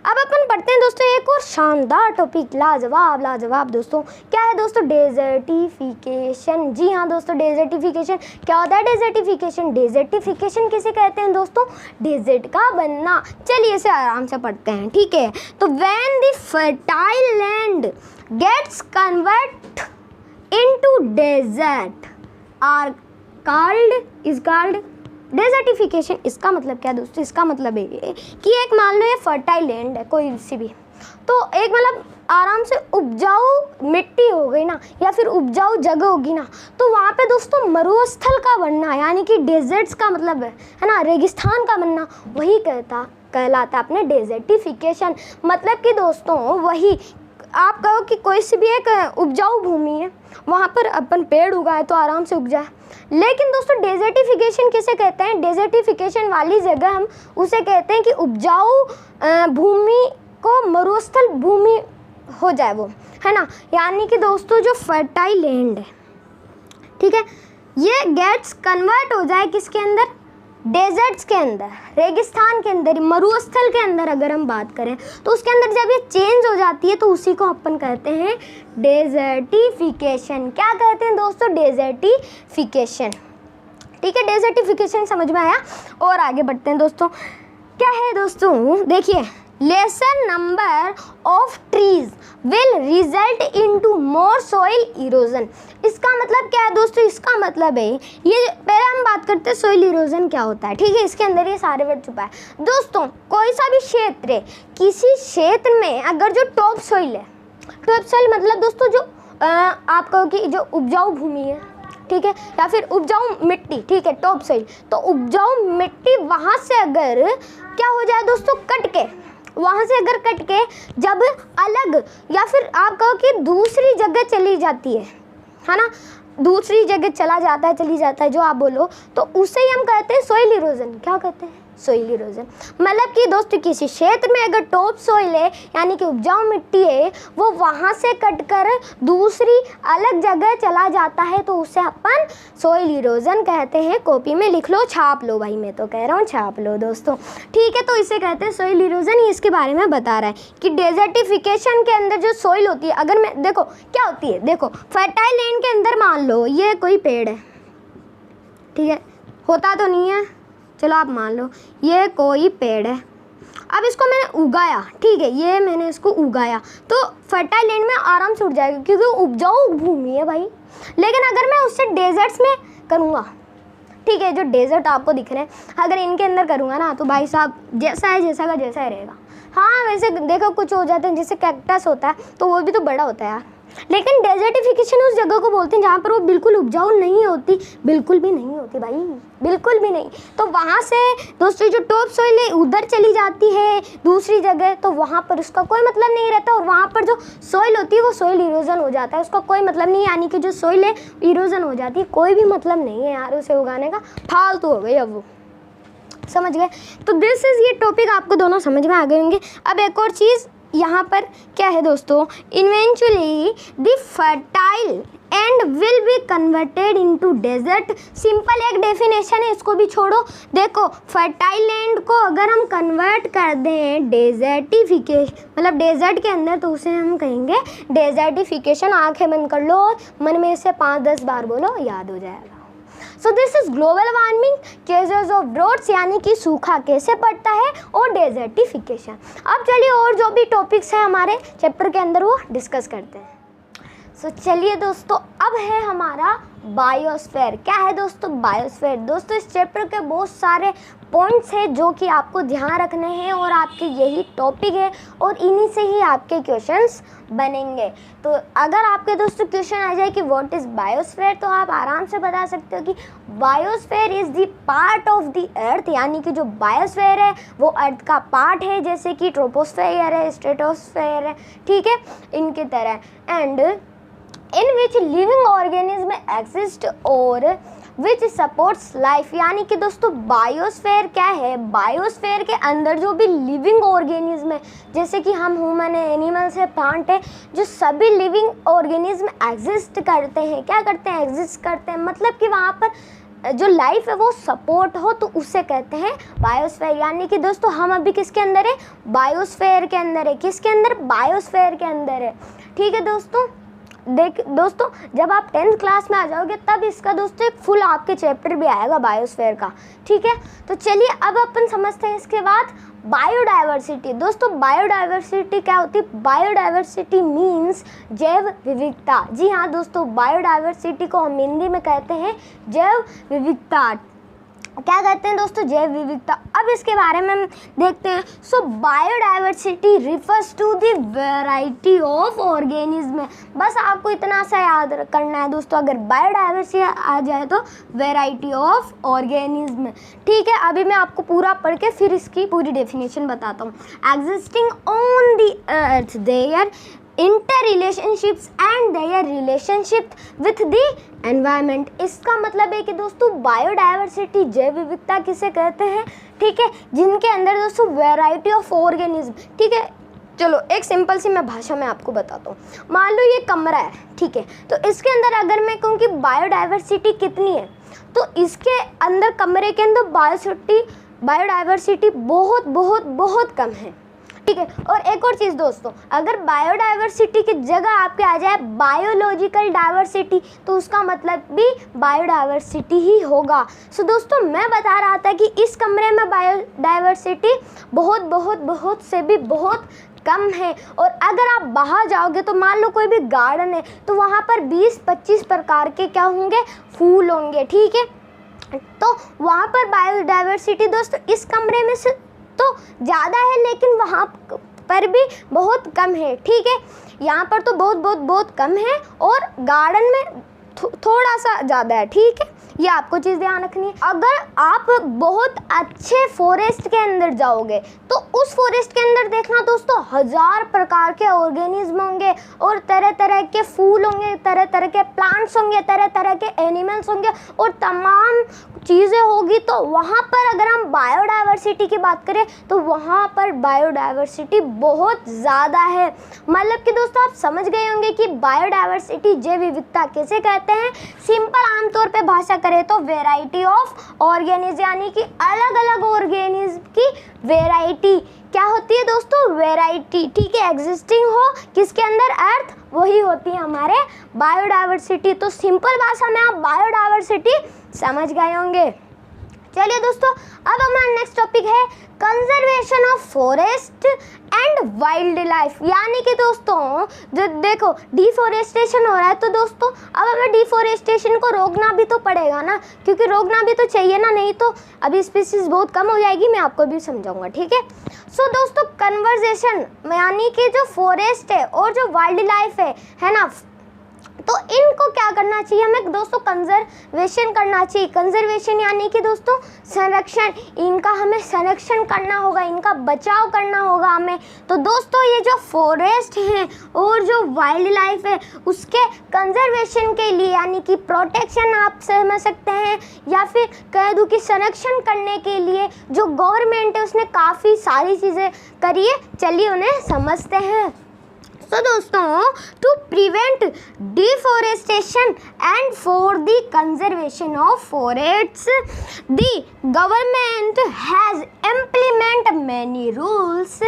अब अपन पढ़ते हैं दोस्तों एक और शानदार टॉपिक, लाजवाब दोस्तों, क्या है दोस्तों, डेजर्टिफिकेशन। जी हाँ दोस्तों, डेजर्टिफिकेशन क्या होता है, डेजर्टिफिकेशन किसे कहते हैं दोस्तों, डेजर्ट का बनना। चलिए इसे आराम से पढ़ते हैं, ठीक है। तो when the fertile land gets convert into desert are called desertification. इसका मतलब क्या दोस्तों, इसका मतलब है कि एक मान लो ये फर्टाइल लैंड है कोई सी भी, तो एक मतलब आराम से उपजाऊ मिट्टी हो गई ना, या फिर उपजाऊ जगह होगी ना, तो वहाँ पे दोस्तों मरुस्थल का बनना, यानी कि डेजर्ट्स का मतलब है ना, रेगिस्तान का बनना, वही कहलाता है अपने डेजर्टिफिकेशन। मतलब कि दोस्तों वही आप कहो कि कोई सी भी एक उपजाऊ भूमि है, वहाँ पर अपन पेड़ उगाए तो आराम से उग जाए। लेकिन दोस्तों डेजर्टिफिकेशन किसे कहते हैं, डेजर्टिफिकेशन वाली जगह हम उसे कहते हैं कि उपजाऊ भूमि को मरुस्थल भूमि हो जाए वो, है ना। यानी कि दोस्तों जो फर्टाइल लैंड है, ठीक है, ये गेट्स कन्वर्ट हो जाए किसके अंदर, डेजर्ट्स के अंदर, रेगिस्तान के अंदर, मरुस्थल के अंदर अगर हम बात करें तो उसके अंदर जब ये चेंज हो जाती है तो उसी को अपन कहते हैं डेजर्टिफिकेशन। क्या कहते हैं दोस्तों, डेजर्टिफिकेशन, ठीक है। डेजर्टिफिकेशन समझ में आया, और आगे बढ़ते हैं दोस्तों। क्या है दोस्तों, देखिए, laser number of trees will result into more soil erosion. इसका मतलब क्या है दोस्तों, इसका मतलब है, ये पहले हम बात करते हैं सॉइल इरोजन क्या होता है, ठीक है, इसके अंदर ये सारे वर्ड छुपा है। दोस्तों कोई सा भी क्षेत्र है, किसी क्षेत्र में अगर जो टॉप सॉइल है, टॉप सॉइल मतलब दोस्तों जो आप कहो कि जो उपजाऊ भूमि है, ठीक है, या फिर उपजाऊ मिट्टी, ठीक है, टॉप सॉइल, तो उपजाऊ मिट्टी वहाँ से अगर क्या हो जाए दोस्तों, कट के वहाँ से अगर कट के जब अलग या फिर आप कहो कि दूसरी जगह चली जाती है ना, दूसरी जगह चला जाता है, चली जाता है, जो आप बोलो, तो उसे ही हम कहते हैं सोइल इरोजन। क्या कहते हैं? Soil erosion. मतलब कि दोस्तों किसी क्षेत्र में अगर टॉप सोइल है यानी कि उपजाऊ मिट्टी है, वो वहाँ से कटकर दूसरी अलग जगह चला जाता है, तो उसे अपन सोइल इरोजन कहते हैं। कॉपी में लिख लो, छाप लो भाई, मैं तो कह रहा हूँ छाप लो दोस्तों, ठीक है। तो इसे कहते हैं सोइल इरोजन। ये इसके बारे में बता रहा है कि डेजर्टिफिकेशन के अंदर जो सोइल होती है, अगर मैं देखो क्या होती है, देखो फर्टाइल लैंड के अंदर मान लो ये कोई पेड़ है, ठीक है, होता तो नहीं है, चलो आप मान लो ये कोई पेड़ है। अब इसको मैंने उगाया, ठीक है, ये मैंने इसको उगाया, तो फर्टाइल लैंड में आराम से उग जाएगा क्योंकि उपजाऊ भूमि है भाई। लेकिन अगर मैं उससे डेजर्ट्स में करूँगा, ठीक है, जो डेजर्ट आपको दिख रहे हैं, अगर इनके अंदर करूँगा ना, तो भाई साहब जैसा है जैसा का जैसा ही रहेगा। हाँ वैसे देखो कुछ हो जाते हैं, जैसे कैक्टस होता है तो वो भी तो बड़ा होता है यार, लेकिन डेजर्टिफिकेशन उस जगह को बोलते हैं जहाँ पर वो बिल्कुल उपजाऊ नहीं होती, बिल्कुल भी नहीं होती भाई, बिल्कुल भी नहीं। तो वहाँ से दोस्तों जो टॉप सोइल है उधर चली जाती है दूसरी जगह, तो वहाँ पर उसका कोई मतलब नहीं रहता, और वहाँ पर जो सोइल होती है वो सोइल इरोजन हो जाता है, उसका कोई मतलब नहीं, यानी कि जो सोइल है इरोजन हो जाती है, कोई भी मतलब नहीं है यार उसे उगाने का, फालतू हो गई। अब वो समझ गए? तो दिस इज़, ये टॉपिक आपको दोनों समझ में आ गए होंगे। अब एक और चीज़ यहाँ पर क्या है दोस्तों, eventually the fertile and will be converted into desert. Simple एक डेफिनेशन है, इसको भी छोड़ो। देखो फर्टाइल लैंड को अगर हम कन्वर्ट कर दें डेजर्टिफिकेशन, मतलब डेजर्ट के अंदर, तो उसे हम कहेंगे डेजर्टिफिकेशन। आंखें बंद कर लो, मन में से 5-10 बार बोलो, याद हो जाएगा। सो this is global warming, cases of droughts यानी कि सूखा कैसे पड़ता है, और डेजर्टिफिकेशन। अब चलिए और जो भी टॉपिक्स हैं हमारे चैप्टर के अंदर वो डिस्कस करते हैं। सो चलिए दोस्तों, अब है हमारा बायोस्फीयर। क्या है दोस्तों? बायोस्फीयर। दोस्तों इस चैप्टर के बहुत सारे पॉइंट्स हैं जो कि आपको ध्यान रखने हैं, और आपके यही टॉपिक है, और इन्हीं से ही आपके क्वेश्चंस बनेंगे। तो अगर आपके दोस्तों क्वेश्चन आ जाए कि व्हाट इज़ बायोस्फीयर, तो आप आराम से बता सकते हो कि biosphere is the part of the earth, यानी कि जो बायोस्फीयर है वो अर्थ का पार्ट है, जैसे कि ट्रोपोस्फीयर है, स्ट्रेटोस्फीयर है, ठीक है, इनकी तरह। And in which living organism exist और विच सपोर्ट्स लाइफ, यानी कि दोस्तों बायोस्फीयर क्या है? बायोस्फीयर के अंदर जो भी लिविंग ऑर्गेनिज्म है, जैसे कि हम ह्यूमन है, एनिमल्स है, प्लांट है, जो सभी लिविंग ऑर्गेनिज्म एग्जिस्ट करते हैं। क्या करते हैं? एग्जिस्ट करते हैं, मतलब कि वहाँ पर जो लाइफ है वो सपोर्ट हो, तो उसे कहते हैं बायोस्फीयर। यानी कि दोस्तों हम अभी किसके अंदर है? बायोस्फीयर के अंदर है। किसके अंदर? बायोस्फीयर के अंदर है, ठीक है दोस्तों। दोस्तों जब आप 10th क्लास में आ जाओगे तब इसका दोस्तों एक फुल आपके चैप्टर भी आएगा बायोस्फीयर का, ठीक है। तो चलिए अब अपन समझते हैं इसके बाद बायोडाइवर्सिटी। दोस्तों बायोडाइवर्सिटी क्या होती है? बायोडाइवर्सिटी मीन्स जैव विविधता। जी हाँ दोस्तों, बायोडाइवर्सिटी को हम हिंदी में कहते हैं जैव विविधता। क्या कहते हैं दोस्तों? जैव विविधता। अब इसके बारे में हम देखते हैं। So biodiversity refers to the variety of organism. बस आपको इतना सा याद करना है दोस्तों, अगर बायोडाइवर्सिटी आ जाए तो वैरायटी ऑफ ऑर्गेनिज्म, ठीक है। अभी मैं आपको पूरा पढ़ के फिर इसकी पूरी डेफिनेशन बताता हूँ। Existing on the earth their interrelationships and their relationship with the environment. इसका मतलब है कि दोस्तों बायोडाइवर्सिटी जैव विविधता किसे कहते हैं, ठीक है, जिनके अंदर दोस्तों वैरायटी ऑफ ऑर्गेनिज्म, ठीक है। चलो एक सिंपल सी मैं भाषा में आपको बताता हूँ। मान लो ये कमरा है, ठीक है, तो इसके अंदर अगर मैं कहूँ कि बायोडाइवर्सिटी कितनी है, तो इसके अंदर कमरे के अंदर बायोडाइवर्सिटी बहुत बहुत बहुत कम है, ठीक है। और एक और चीज़ दोस्तों, अगर बायोडाइवर्सिटी की जगह आपके आ जाए बायोलॉजिकल डाइवर्सिटी, तो उसका मतलब भी बायोडाइवर्सिटी ही होगा। सो दोस्तों मैं बता रहा था कि इस कमरे में बायोडाइवर्सिटी बहुत बहुत बहुत से भी बहुत कम है। और अगर आप बाहर जाओगे तो मान लो कोई भी गार्डन है, तो वहाँ पर 20-25 प्रकार के क्या होंगे? फूल होंगे, ठीक है। तो वहाँ पर बायोडाइवर्सिटी दोस्तों इस कमरे में से तो ज़्यादा है, लेकिन वहाँ पर भी बहुत कम है, ठीक है। यहाँ पर तो बहुत बहुत बहुत कम है, और गार्डन में थोड़ा सा ज़्यादा है, ठीक है। ये आपको चीज़ ध्यान रखनी है। अगर आप बहुत अच्छे फॉरेस्ट के अंदर जाओगे तो उस फॉरेस्ट के अंदर देखना दोस्तों 1000 प्रकार के ऑर्गेनिज्म होंगे और तरह तरह के फूल होंगे, तरह तरह के प्लांट्स होंगे, तरह तरह के एनिमल्स होंगे और तमाम चीज़ें होगी। तो वहाँ पर अगर हम बायोडाइवर्सिटी की बात करें तो वहाँ पर बायोडाइवर्सिटी बहुत ज़्यादा है। मतलब कि दोस्तों आप समझ गए होंगे कि बायोडाइवर्सिटी जैव विविधता किसे कहते हैं। सिंपल आमतौर पे भाषा करें तो वेराइटी ऑफ ऑर्गेनिज्म, यानी कि अलग अलग ऑर्गेनिज्म की वेराइटी क्या होती है दोस्तों, वेराइटी, ठीक है। एग्जिस्टिंग हो किसके अंदर, अर्थ, वही होती है हमारे बायोडाइवर्सिटी। तो सिंपल भाषा में आप बायोडाइवर्सिटी समझ गए होंगे। चलिए दोस्तों, अब हमारा नेक्स्ट टॉपिक है conservation of forest and wild life. यानी कि दोस्तों जो देखो डिफॉरेस्टेशन हो रहा है तो दोस्तों अब हमें डिफॉरेस्टेशन को रोकना भी तो पड़ेगा ना, क्योंकि रोकना भी तो चाहिए ना, नहीं तो अभी स्पीसीज बहुत कम हो जाएगी। मैं आपको भी समझाऊंगा, ठीक है। सो दोस्तों कंजर्वेशन यानी कि जो फॉरेस्ट है और जो वाइल्ड लाइफ है ना, तो इनको क्या करना चाहिए हमें दोस्तों, कंजर्वेशन करना चाहिए। कंजर्वेशन यानी कि दोस्तों संरक्षण, इनका हमें संरक्षण करना होगा, इनका बचाव करना होगा हमें। तो दोस्तों ये जो फॉरेस्ट हैं और जो वाइल्ड लाइफ है उसके कंजर्वेशन के लिए यानी कि प्रोटेक्शन आप समझ सकते हैं, या फिर कह दूँ कि संरक्षण करने के लिए जो गवर्नमेंट है उसने काफ़ी सारी चीज़ें करी है। चलिए उन्हें समझते हैं। तो दोस्तों to prevent deforestation and for the conservation of forests the government has implement many rules,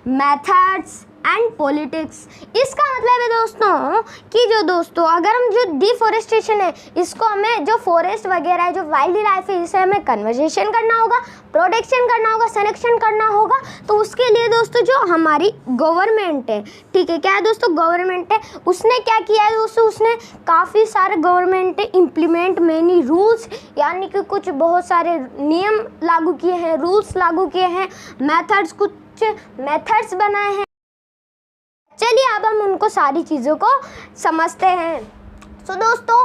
methods and politics. इसका मतलब है दोस्तों कि जो दोस्तों अगर हम जो डिफॉरेस्टेशन है इसको हमें जो फॉरेस्ट वगैरह है, जो वाइल्ड लाइफ है, इसे हमें कन्वर्जेशन करना होगा, प्रोटेक्शन करना होगा, संरक्षण करना होगा। तो उसके लिए दोस्तों जो हमारी गवर्नमेंट है, ठीक है, क्या है दोस्तों, गवर्नमेंट है, उसने क्या किया है दोस्तों, उसने काफ़ी सारे गवर्नमेंट इम्प्लीमेंट मैनी रूल्स यानी कि कुछ बहुत सारे नियम लागू किए हैं, रूल्स लागू किए हैं, मेथड्स, कुछ मेथड्स बनाए हैं। चलिए अब हम उनको सारी चीज़ों को समझते हैं। तो दोस्तों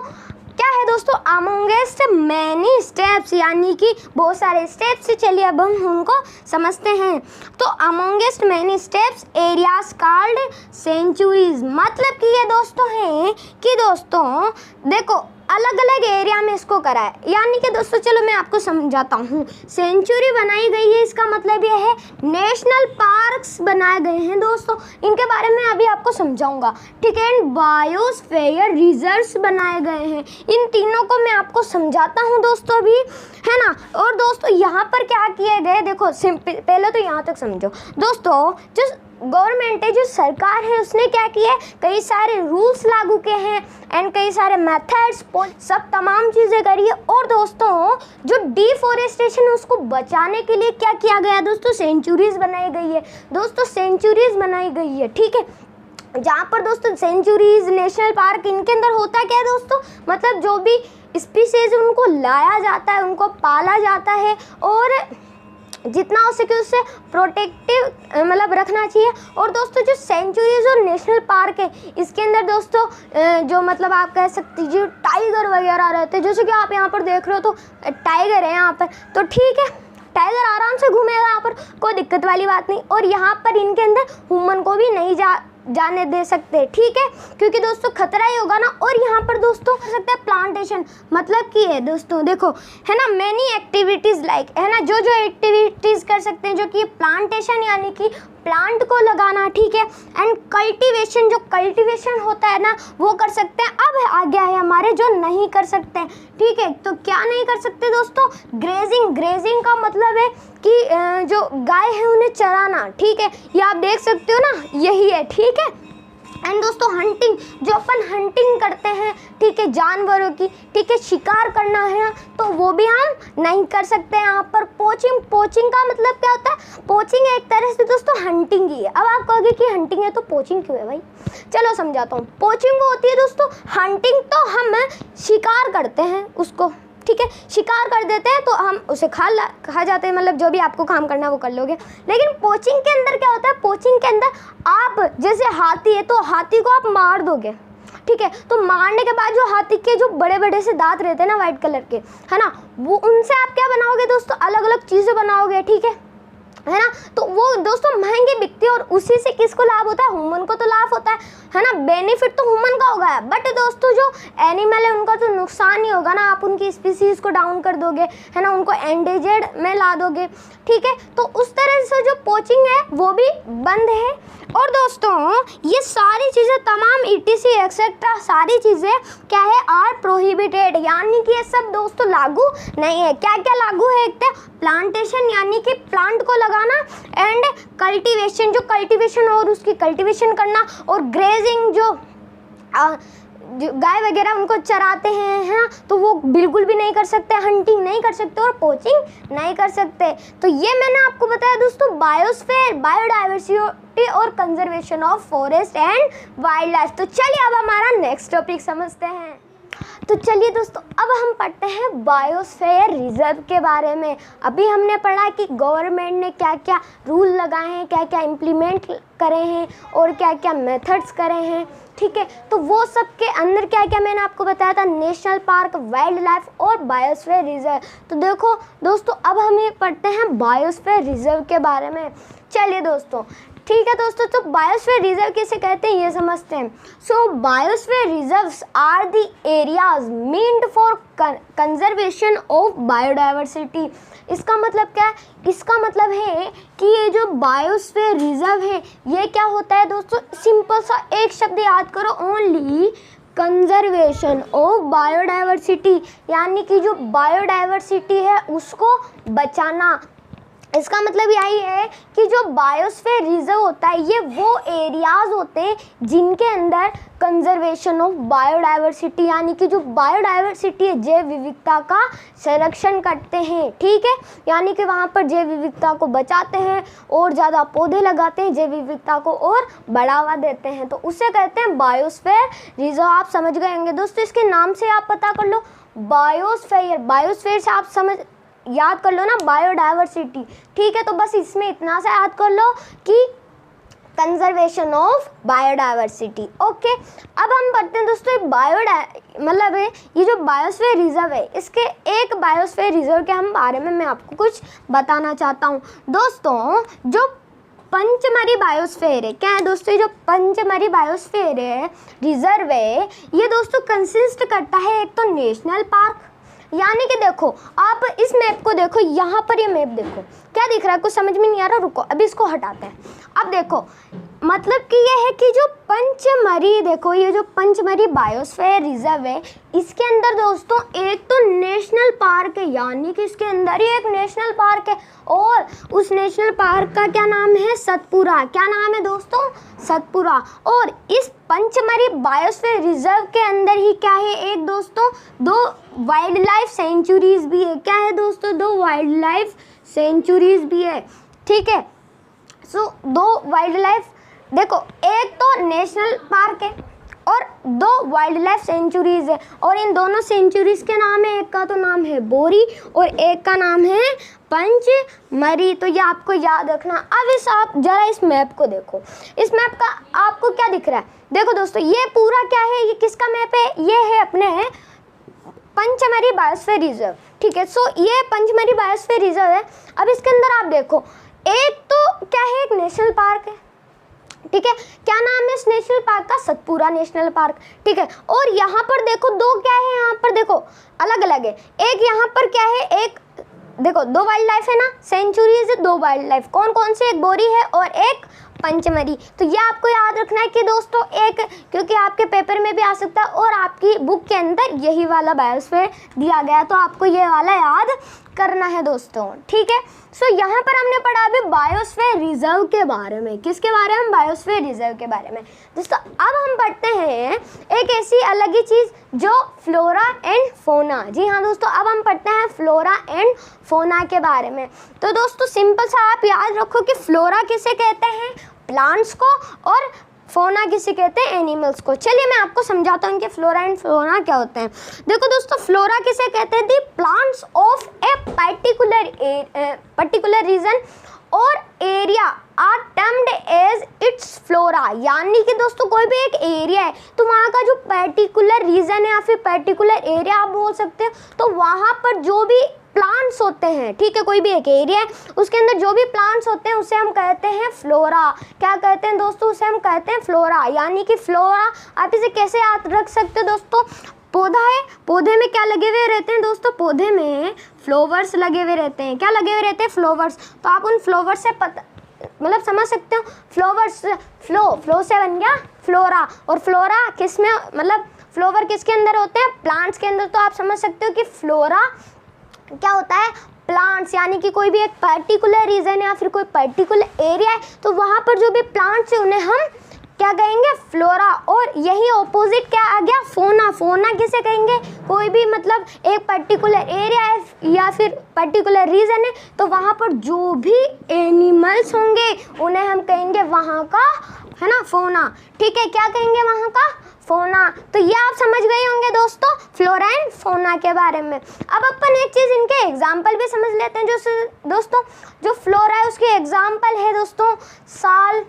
क्या है दोस्तों, अमोंगेस्ट मैनी स्टेप्स यानी कि बहुत सारे स्टेप्स से, चलिए अब हम उनको समझते हैं। तो amongst many steps areas called sanctuaries, मतलब कि ये दोस्तों हैं कि दोस्तों देखो अलग अलग एरिया में इसको करा है, यानी कि दोस्तों चलो मैं आपको समझाता हूँ। सेंचुरी बनाई गई है, इसका मतलब ये है नेशनल पार्क्स बनाए गए हैं दोस्तों, इनके बारे में अभी आपको समझाऊंगा, ठीक है। एंड बायोस्फीयर रिजर्व्स बनाए गए हैं, इन तीनों को मैं आपको समझाता हूँ दोस्तों अभी, है ना। और दोस्तों यहाँ पर क्या किए गए, देखो पहले तो यहाँ तक समझो दोस्तों। जो गवर्नमेंट है, जो सरकार है, उसने क्या किया है, कई सारे रूल्स लागू किए हैं एंड कई सारे मेथड्स, सब तमाम चीज़ें करी है। और दोस्तों जो डिफॉरेस्टेशन है उसको बचाने के लिए क्या किया गया दोस्तों, सेंचुरीज बनाई गई है दोस्तों, सेंचुरीज बनाई गई है, ठीक है। जहाँ पर दोस्तों सेंचुरीज, नेशनल पार्क, इनके अंदर होता क्या है दोस्तों, मतलब जो भी स्पीसीज उनको लाया जाता है, उनको पाला जाता है और जितना हो सके उससे प्रोटेक्टिव मतलब रखना चाहिए। और दोस्तों जो सेंचुरीज और नेशनल पार्क है इसके अंदर दोस्तों जो मतलब आप कह सकते हैं टाइगर वगैरह रहते हैं, जैसे कि आप यहाँ पर देख रहे हो तो टाइगर है यहाँ पर, तो ठीक है टाइगर आराम से घूमेगा यहाँ पर, कोई दिक्कत वाली बात नहीं। और यहाँ पर इनके अंदर ह्यूमन को भी नहीं जाने दे सकते, ठीक है, क्योंकि दोस्तों खतरा ही होगा ना। और यहाँ पर दोस्तों कर सकते हैं प्लांटेशन, मतलब कि है दोस्तों देखो है ना, मैनी एक्टिविटीज़ लाइक है ना, जो जो एक्टिविटीज़ कर सकते हैं, जो कि प्लांटेशन यानी कि प्लांट को लगाना, ठीक है। एंड कल्टीवेशन, जो कल्टीवेशन होता है ना वो कर सकते हैं। अब आ गया है हमारे जो नहीं कर सकते हैं, ठीक है। तो क्या नहीं कर सकते दोस्तों, ग्रेजिंग, ग्रेजिंग का मतलब है कि जो गाय है उन्हें चराना, ठीक है, ये आप देख सकते हो ना, यही है, ठीक है। एंड दोस्तों हंटिंग, जो अपन हंटिंग करते हैं, ठीक है, जानवरों की, ठीक है, शिकार करना है तो वो भी हम नहीं कर सकते हैं यहाँ पर। पोचिंग, पोचिंग का मतलब क्या होता है, पोचिंग एक तरह से दोस्तों हंटिंग ही है। अब आप कहोगे कि हंटिंग है तो पोचिंग क्यों है भाई, चलो समझाता हूँ। पोचिंग वो होती है दोस्तों, हंटिंग तो हम शिकार करते हैं उसको, ठीक है, शिकार कर देते हैं तो हम उसे खा जाते हैं, मतलब जो भी आपको काम करना है वो कर लोगे। लेकिन पोचिंग के अंदर क्या होता है, पोचिंग के अंदर आप जैसे हाथी है तो हाथी को आप मार दोगे, ठीक है। तो मारने के बाद जो हाथी के जो बड़े बड़े से दांत रहते हैं ना वाइट कलर के, है ना, वो उनसे आप क्या बनाओगे दोस्तों, अलग अलग चीज़ें बनाओगे, ठीक है ना। तो वो दोस्तों महंगी बिकती है और उसी से किसको लाभ होता है, ह्यूमन को तो लाभ होता है ना, बेनिफिट तो ह्यूमन का होगा। बट दोस्तों जो एनिमल है उनका तो नुकसान ही होगा ना, आप उनकी स्पीसीज को डाउन कर दोगे, है ना, उनको एंडेंजर्ड में ला दोगे, ठीक है। तो उस तरह से जो पोचिंग है वो भी बंद है। और दोस्तों ये सारी चीज़ें तमाम ETC एक्सेट्रा सारी चीज़ें क्या है, आर प्रोहिबिटेड, यानी कि ये सब दोस्तों लागू नहीं है। क्या क्या लागू है, एक तो प्लांटेशन यानी कि प्लांट को लगाना, एंड कल्टीवेशन जो कल्टीवेशन और उसकी कल्टीवेशन करना, और ग्रेजिंग जो गाय वगैरह उनको चराते हैं, है ना, तो वो बिल्कुल भी नहीं कर सकते, हंटिंग नहीं कर सकते और पोचिंग नहीं कर सकते। तो ये मैंने आपको बताया दोस्तों बायोस्फीयर, बायोडाइवर्सिटी और conservation of forest and wild life. तो चलिए अब हमारा नेक्स्ट टॉपिक समझते हैं। तो चलिए दोस्तों अब हम पढ़ते हैं बायोस्फीयर रिजर्व के बारे में। अभी हमने पढ़ा कि गवर्नमेंट ने क्या क्या रूल लगाए हैं, क्या क्या इम्प्लीमेंट करे हैं और क्या क्या मेथड्स करे हैं, ठीक है। तो वो सब के अंदर क्या क्या मैंने आपको बताया था, नेशनल पार्क, वाइल्ड लाइफ और बायोस्फीयर रिजर्व। तो देखो दोस्तों अब हम ये पढ़ते हैं बायोस्फीयर रिजर्व के बारे में। चलिए दोस्तों, ठीक है दोस्तों, तो बायोस्फीयर रिजर्व किसे कहते हैं ये समझते हैं। So biosphere reserves are the areas meant for conservation of biodiversity. इसका मतलब क्या है, इसका मतलब है कि ये जो बायोस्फीयर रिजर्व है ये क्या होता है दोस्तों, सिंपल सा एक शब्द याद करो, ओनली कंजर्वेशन ऑफ बायोडाइवर्सिटी, यानी कि जो बायोडाइवर्सिटी है उसको बचाना। इसका मतलब यही है कि जो बायोस्फीयर रिजर्व होता है ये वो एरियाज़ होते हैं जिनके अंदर कंजर्वेशन ऑफ बायोडाइवर्सिटी, यानी कि जो बायोडाइवर्सिटी है जैव विविधता का संरक्षण करते हैं, ठीक है, यानी कि वहाँ पर जैव विविधता को बचाते हैं और ज़्यादा पौधे लगाते हैं, जैव विविधता को और बढ़ावा देते हैं, तो उसे कहते हैं बायोस्फीयर रिजर्व। आप समझ गए होंगे दोस्तों, इसके नाम से आप पता कर लो बायोस्फीयर, बायोस्फीयर से आप समझ याद कर लो ना बायोडाइवर्सिटी, ठीक है। तो बस इसमें इतना सा याद कर लो कि कंजर्वेशन ऑफ बायोडाइवर्सिटी, ओके। अब हम पढ़ते हैं दोस्तों मतलब ये जो बायोस्फीयर रिजर्व है, इसके एक बायोस्फीयर रिजर्व के हम बारे में मैं आपको कुछ बताना चाहता हूँ दोस्तों। जो पंचमरी बायोस्फीयर है, क्या है दोस्तों, जो पंचमरी बायोस्फीयर है रिजर्व है, ये दोस्तों कंसिस्ट करता है एक तो नेशनल पार्क, यानी कि देखो आप इस मैप को देखो, यहाँ पर ये मैप देखो क्या दिख रहा है, कुछ समझ में नहीं आ रहा, रुको अभी इसको हटाते हैं। अब देखो मतलब कि ये है कि जो पंचमरी, देखो ये जो पंचमरी बायोस्फीयर रिजर्व है इसके अंदर दोस्तों एक तो नेशनल पार्क है, यानी कि इसके अंदर ही एक नेशनल पार्क है, और उस नेशनल पार्क का क्या नाम है, सतपुरा। क्या नाम है दोस्तों, सतपुरा। और इस पंचमरी बायोस्फीयर रिजर्व के अंदर ही क्या है, एक दोस्तों दो वाइल्ड लाइफ सेंचुरीज भी है। क्या है दोस्तों, दो वाइल्ड लाइफ सेंचुरीज भी है, ठीक है। सो दो वाइल्ड लाइफ, देखो एक तो नेशनल पार्क है और दो वाइल्ड लाइफ सेंचुरीज है, और इन दोनों सेंचुरीज के नाम है, एक का तो नाम है बोरी और एक का नाम है पंचमरी। तो ये आपको याद रखना। अब आप जरा इस मैप को देखो, इस मैप का आपको क्या दिख रहा है, देखो दोस्तों ये पूरा क्या है, ये किसका मैप है, ये है अपने पंचमरी बायोस्फीयर रिजर्व, ठीक है। सो ये पंचमरी बायोस्फीयर रिजर्व है। अब इसके अंदर आप देखो एक तो क्या है, एक नेशनल पार्क है, ठीक है। क्या नाम है इस नेशनल पार्क का, सतपुरा नेशनल पार्क, ठीक है। और यहाँ पर देखो दो क्या है, यहाँ पर देखो अलग अलग है, एक यहाँ पर क्या है, एक देखो दो वाइल्ड लाइफ है ना, सेंचुरीज है, दो वाइल्ड लाइफ, कौन कौन से, एक बोरी है और एक पंचमरी। तो ये आपको याद रखना है कि दोस्तों एक, क्योंकि आपके पेपर में भी आ सकता है और आपकी बुक के अंदर यही वाला बायोस्फीयर दिया गया, तो आपको ये वाला याद करना है दोस्तों, ठीक है। सो यहाँ पर हमने पढ़ा अभी बायोस्फीयर रिजर्व के बारे में, किसके बारे में, बायोस्फीयर रिजर्व के बारे में दोस्तों। अब हम पढ़ते हैं एक ऐसी अलग ही चीज़ जो फ्लोरा एंड फोना। जी हाँ दोस्तों, अब हम पढ़ते हैं फ्लोरा एंड फोना के बारे में। तो दोस्तों सिंपल सा आप याद रखो कि फ्लोरा किसे कहते हैं, प्लांट्स को, और फोना किसे कहते हैं, एनिमल्स को। चलिए मैं आपको समझाता हूँ कि फ्लोरा एंड फोना क्या होते हैं। देखो दोस्तों फ्लोरा किसे कहते हैं, the plants of a particular region और area are termed as its flora, यानी कि दोस्तों कोई भी एक एरिया है तो वहाँ का जो पर्टिकुलर रीजन है या फिर पर्टिकुलर एरिया आप बोल सकते हो, तो वहाँ पर जो भी प्लांट्स होते हैं, ठीक है, कोई भी एक एरिया है उसके अंदर जो भी प्लांट्स होते हैं उसे हम कहते हैं फ्लोरा। क्या कहते हैं दोस्तों? उसे हम कहते हैं फ्लोरा। यानी कि फ्लोरा आप इसे कैसे याद रख सकते हो दोस्तों? पौधा है, पौधे में क्या लगे हुए रहते हैं दोस्तों? पौधे में फ्लावर्स लगे हुए रहते हैं। क्या लगे हुए रहते हैं? फ्लावर्स। तो आप उन फ्लावर्स से पता मतलब समझ सकते हो, फ्लावर्स फ्लो से बन गया फ्लोरा। और फ्लोरा किस में मतलब फ्लावर किसके अंदर होते हैं? प्लांट्स के अंदर। तो आप समझ सकते हो कि फ्लोरा क्या होता है? प्लांट्स। यानी कि कोई भी एक पर्टिकुलर रीजन या फिर कोई पर्टिकुलर एरिया है तो वहाँ पर जो भी प्लांट्स है उन्हें हम क्या कहेंगे? फ्लोरा। और यही ऑपोजिट क्या आ गया? फोना। फोना किसे कहेंगे? कोई भी मतलब एक पर्टिकुलर एरिया है या फिर पर्टिकुलर रीजन है तो वहाँ पर जो भी एनिमल्स होंगे उन्हें हम कहेंगे वहाँ का, है ना, फोना। ठीक है, क्या कहेंगे? वहाँ का फोना। तो ये आप समझ गए होंगे दोस्तों फ्लोरा एंड फोना के बारे में। अब अपन एक चीज़ इनके एग्जाम्पल भी समझ लेते हैं। जो दोस्तों जो फ्लोरा है उसके एग्जाम्पल है दोस्तों साल,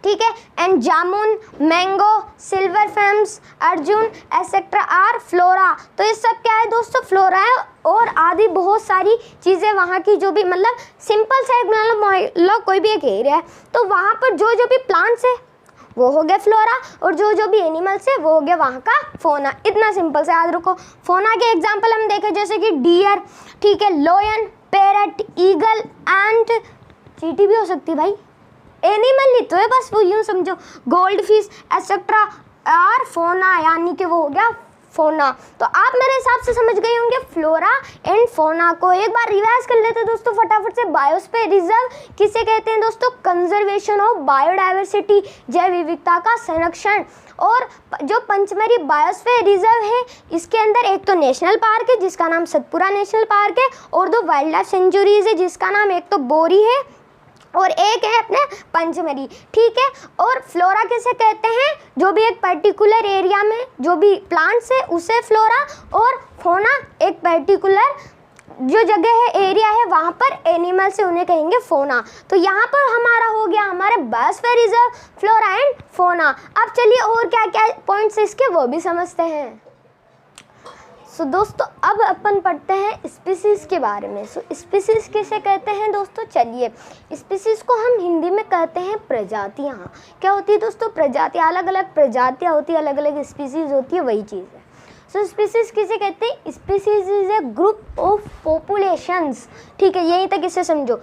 ठीक है, and jamun, mango, silver ferns, arjun etcetera are flora. तो ये सब क्या है दोस्तों? फ्लोरा है। और आदि बहुत सारी चीज़ें वहाँ की जो भी मतलब सिंपल से मतलब कोई भी एक एरिया है तो वहाँ पर जो जो भी प्लांट्स है वो हो गया फ्लोरा और जो जो भी एनिमल्स है वो हो गया वहाँ का फोना। इतना सिंपल से याद रखो। फोना के एग्जाम्पल हम देखें जैसे कि डियर, ठीक है, लोयन, पैरट, ईगल, एंड चींटी भी हो सकती है भाई, एनिमल ही तो है, बस वो यूँ समझो, गोल्ड फिश एसेट्रा आर फोना, यानी कि वो हो गया फोना। तो आप मेरे हिसाब से समझ गए होंगे फ्लोरा एंड फोना को। एक बार रिवाइज कर लेते हैं दोस्तों फटाफट से। बायोस्फीयर रिजर्व किसे कहते हैं दोस्तों? कंजर्वेशन ऑफ बायोडाइवर्सिटी, जैव विविधता का संरक्षण। और जो पंचमरी बायोस्फीयर रिजर्व है इसके अंदर एक तो नेशनल पार्क है जिसका नाम सतपुरा नेशनल पार्क है और दो वाइल्ड लाइफ सेंचुरीज है जिसका नाम एक तो बोरी है और एक है अपने पंचमरी, ठीक है। और फ्लोरा किसे कहते हैं? जो भी एक पर्टिकुलर एरिया में जो भी प्लांट्स है उसे फ्लोरा, और फोना एक पर्टिकुलर जो जगह है एरिया है वहाँ पर एनिमल से उन्हें कहेंगे फोना। तो यहाँ पर हमारा हो गया हमारे biosphere reserve, flora and fauna. अब चलिए और क्या क्या पॉइंट्स इसके वो भी समझते हैं। सो दोस्तों अब अपन पढ़ते हैं स्पीसीज़ के बारे में। सो स्पीसीज़ किसे कहते हैं दोस्तों? चलिए, स्पीसीज़ को हम हिंदी में कहते हैं प्रजातियाँ। क्या होती है दोस्तों? प्रजातियाँ। अलग अलग प्रजातियाँ होती है, अलग अलग स्पीसीज़ होती है, वही चीज़ है। सो स्पीसीज़ किसे कहते हैं? Species is a group of populations, ठीक है, यहीं तक इसे समझो।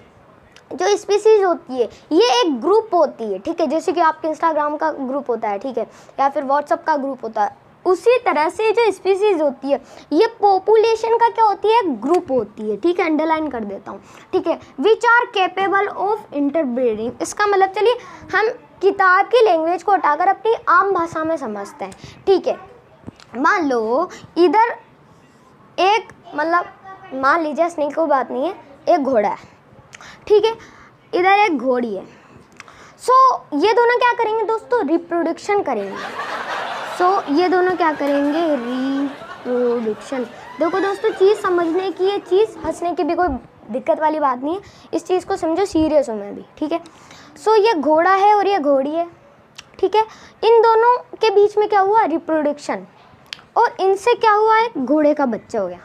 जो स्पीसीज़ होती है ये एक ग्रुप होती है, ठीक है, जैसे कि आपके इंस्टाग्राम का ग्रुप होता है, ठीक है, या फिर व्हाट्सअप का ग्रुप होता है, उसी तरह से जो स्पीसीज़ होती है ये पॉपुलेशन का क्या होती है? ग्रुप होती है, ठीक है, अंडरलाइन कर देता हूँ, ठीक है। Which are capable of interbreeding. इसका मतलब चलिए हम किताब की लैंग्वेज को हटाकर अपनी आम भाषा में समझते हैं, ठीक है। मान लो इधर एक मतलब मान लीजिए स्नेक को बात नहीं है, एक घोड़ा है, ठीक है, इधर एक घोड़ी है। सो ये दोनों क्या करेंगे दोस्तों? रिप्रोडक्शन करेंगे। सो ये दोनों क्या करेंगे? रिप्रोडक्शन। देखो दोस्तों चीज़ समझने की ये चीज़, हंसने की भी कोई दिक्कत वाली बात नहीं है, इस चीज़ को समझो, सीरियस हूँ मैं भी, ठीक है। सो ये घोड़ा है और ये घोड़ी है, ठीक है, इन दोनों के बीच में क्या हुआ? रिप्रोडक्शन। और इनसे क्या हुआ? एक घोड़े का बच्चा हो गया,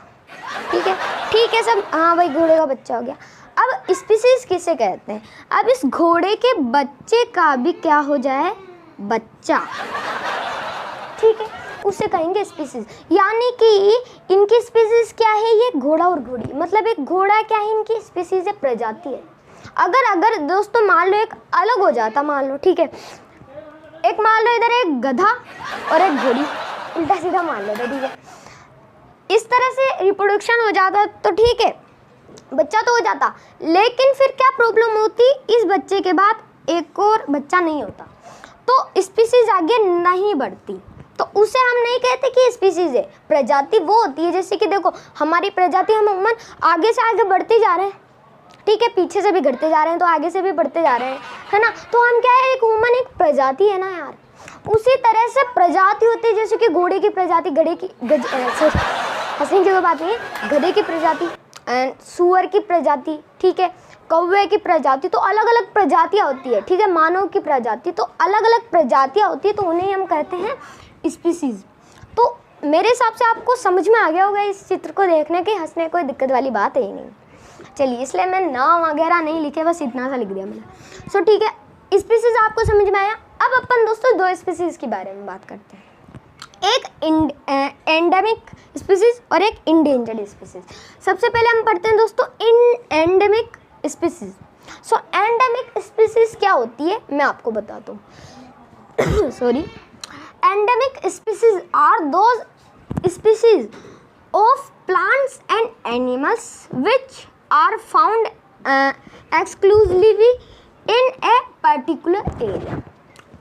ठीक है, ठीक है सब, हाँ भाई घोड़े का बच्चा हो गया। अब स्पीसीज़ किसे कहते हैं? अब इस घोड़े के बच्चे का भी क्या हो जाए? बच्चा, ठीक है, उसे कहेंगे स्पीसीज। यानी कि इनकी स्पीसीज क्या है? ये घोड़ा और घोड़ी, मतलब एक घोड़ा क्या है? इनकी स्पीसीज है, प्रजाति है। अगर दोस्तों मान लो एक अलग हो जाता, मान लो, ठीक है, एक मान लो इधर एक गधा और एक घोड़ी, उल्टा सीधा मान लो, ठीक है, इस तरह से रिप्रोडक्शन हो जाता तो ठीक है, बच्चा तो हो जाता, लेकिन फिर क्या प्रॉब्लम होती? इस बच्चे के बाद एक और बच्चा नहीं होता तो स्पीसीज आगे नहीं बढ़ती, तो उसे हम नहीं कहते कि स्पीसीज है। प्रजाति वो होती है, जैसे कि देखो हमारी प्रजाति हम अमूमन आगे से आगे बढ़ते जा रहे हैं, ठीक है, पीछे से भी घटते जा रहे हैं तो आगे से भी बढ़ते जा रहे हैं, है ना, तो हम क्या है? एक अमूमन एक प्रजाति है ना यार। उसी तरह से प्रजाति होती है, जैसे कि घोड़े की प्रजाति, गधे की हंसने की कोई बात नहीं है, गधे की प्रजाति एंड सुअर की प्रजाति, ठीक है, कौवे की प्रजाति, तो अलग अलग प्रजातियाँ होती है, ठीक है। मानव की प्रजाति, तो अलग अलग प्रजातियाँ होती है, तो उन्हें हम कहते हैं स्पीसीज। तो मेरे हिसाब से आपको समझ में आ गया होगा इस चित्र को देखने की, हंसने कोई दिक्कत वाली बात है ही नहीं। चलिए, इसलिए मैं नाम वगैरह नहीं लिखे, बस इतना सा लिख दिया मैंने। सो ठीक है, स्पीसीज आपको समझ में आया। अब अपन दोस्तों दो स्पीसीज के बारे में बात करते हैं, एक एंडेमिक स्पीसीज और एक इंडेंजर्ड स्पीसीज। सबसे पहले हम पढ़ते हैं दोस्तों endemic species. So endemic species क्या होती है मैं आपको बताता हूँ। Sorry, endemic species are those species of plants and animals which are found exclusively in a particular area.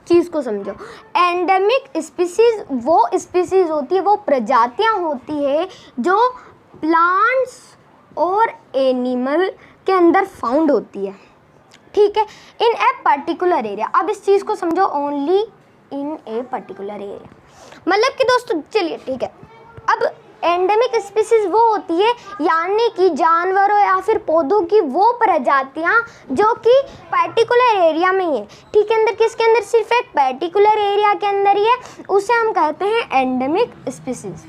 चीज़ को समझो, एंडेमिक स्पीसीज वो स्पीसीज होती है, वो प्रजातियां होती है जो प्लांट्स और एनिमल के अंदर फाउंड होती है, ठीक है, इन ए पर्टिकुलर एरिया। अब इस चीज़ को समझो, only in a particular area, मतलब कि दोस्तों चलिए ठीक है। अब एंडेमिक स्पीसीज वो होती है यानी कि जानवरों या फिर पौधों की वो प्रजातियां जो कि पर्टिकुलर एरिया में ही है, ठीक है, अंदर किसके अंदर, सिर्फ एक पर्टिकुलर एरिया के अंदर ही है, उसे हम कहते हैं एंडेमिक स्पीसीज।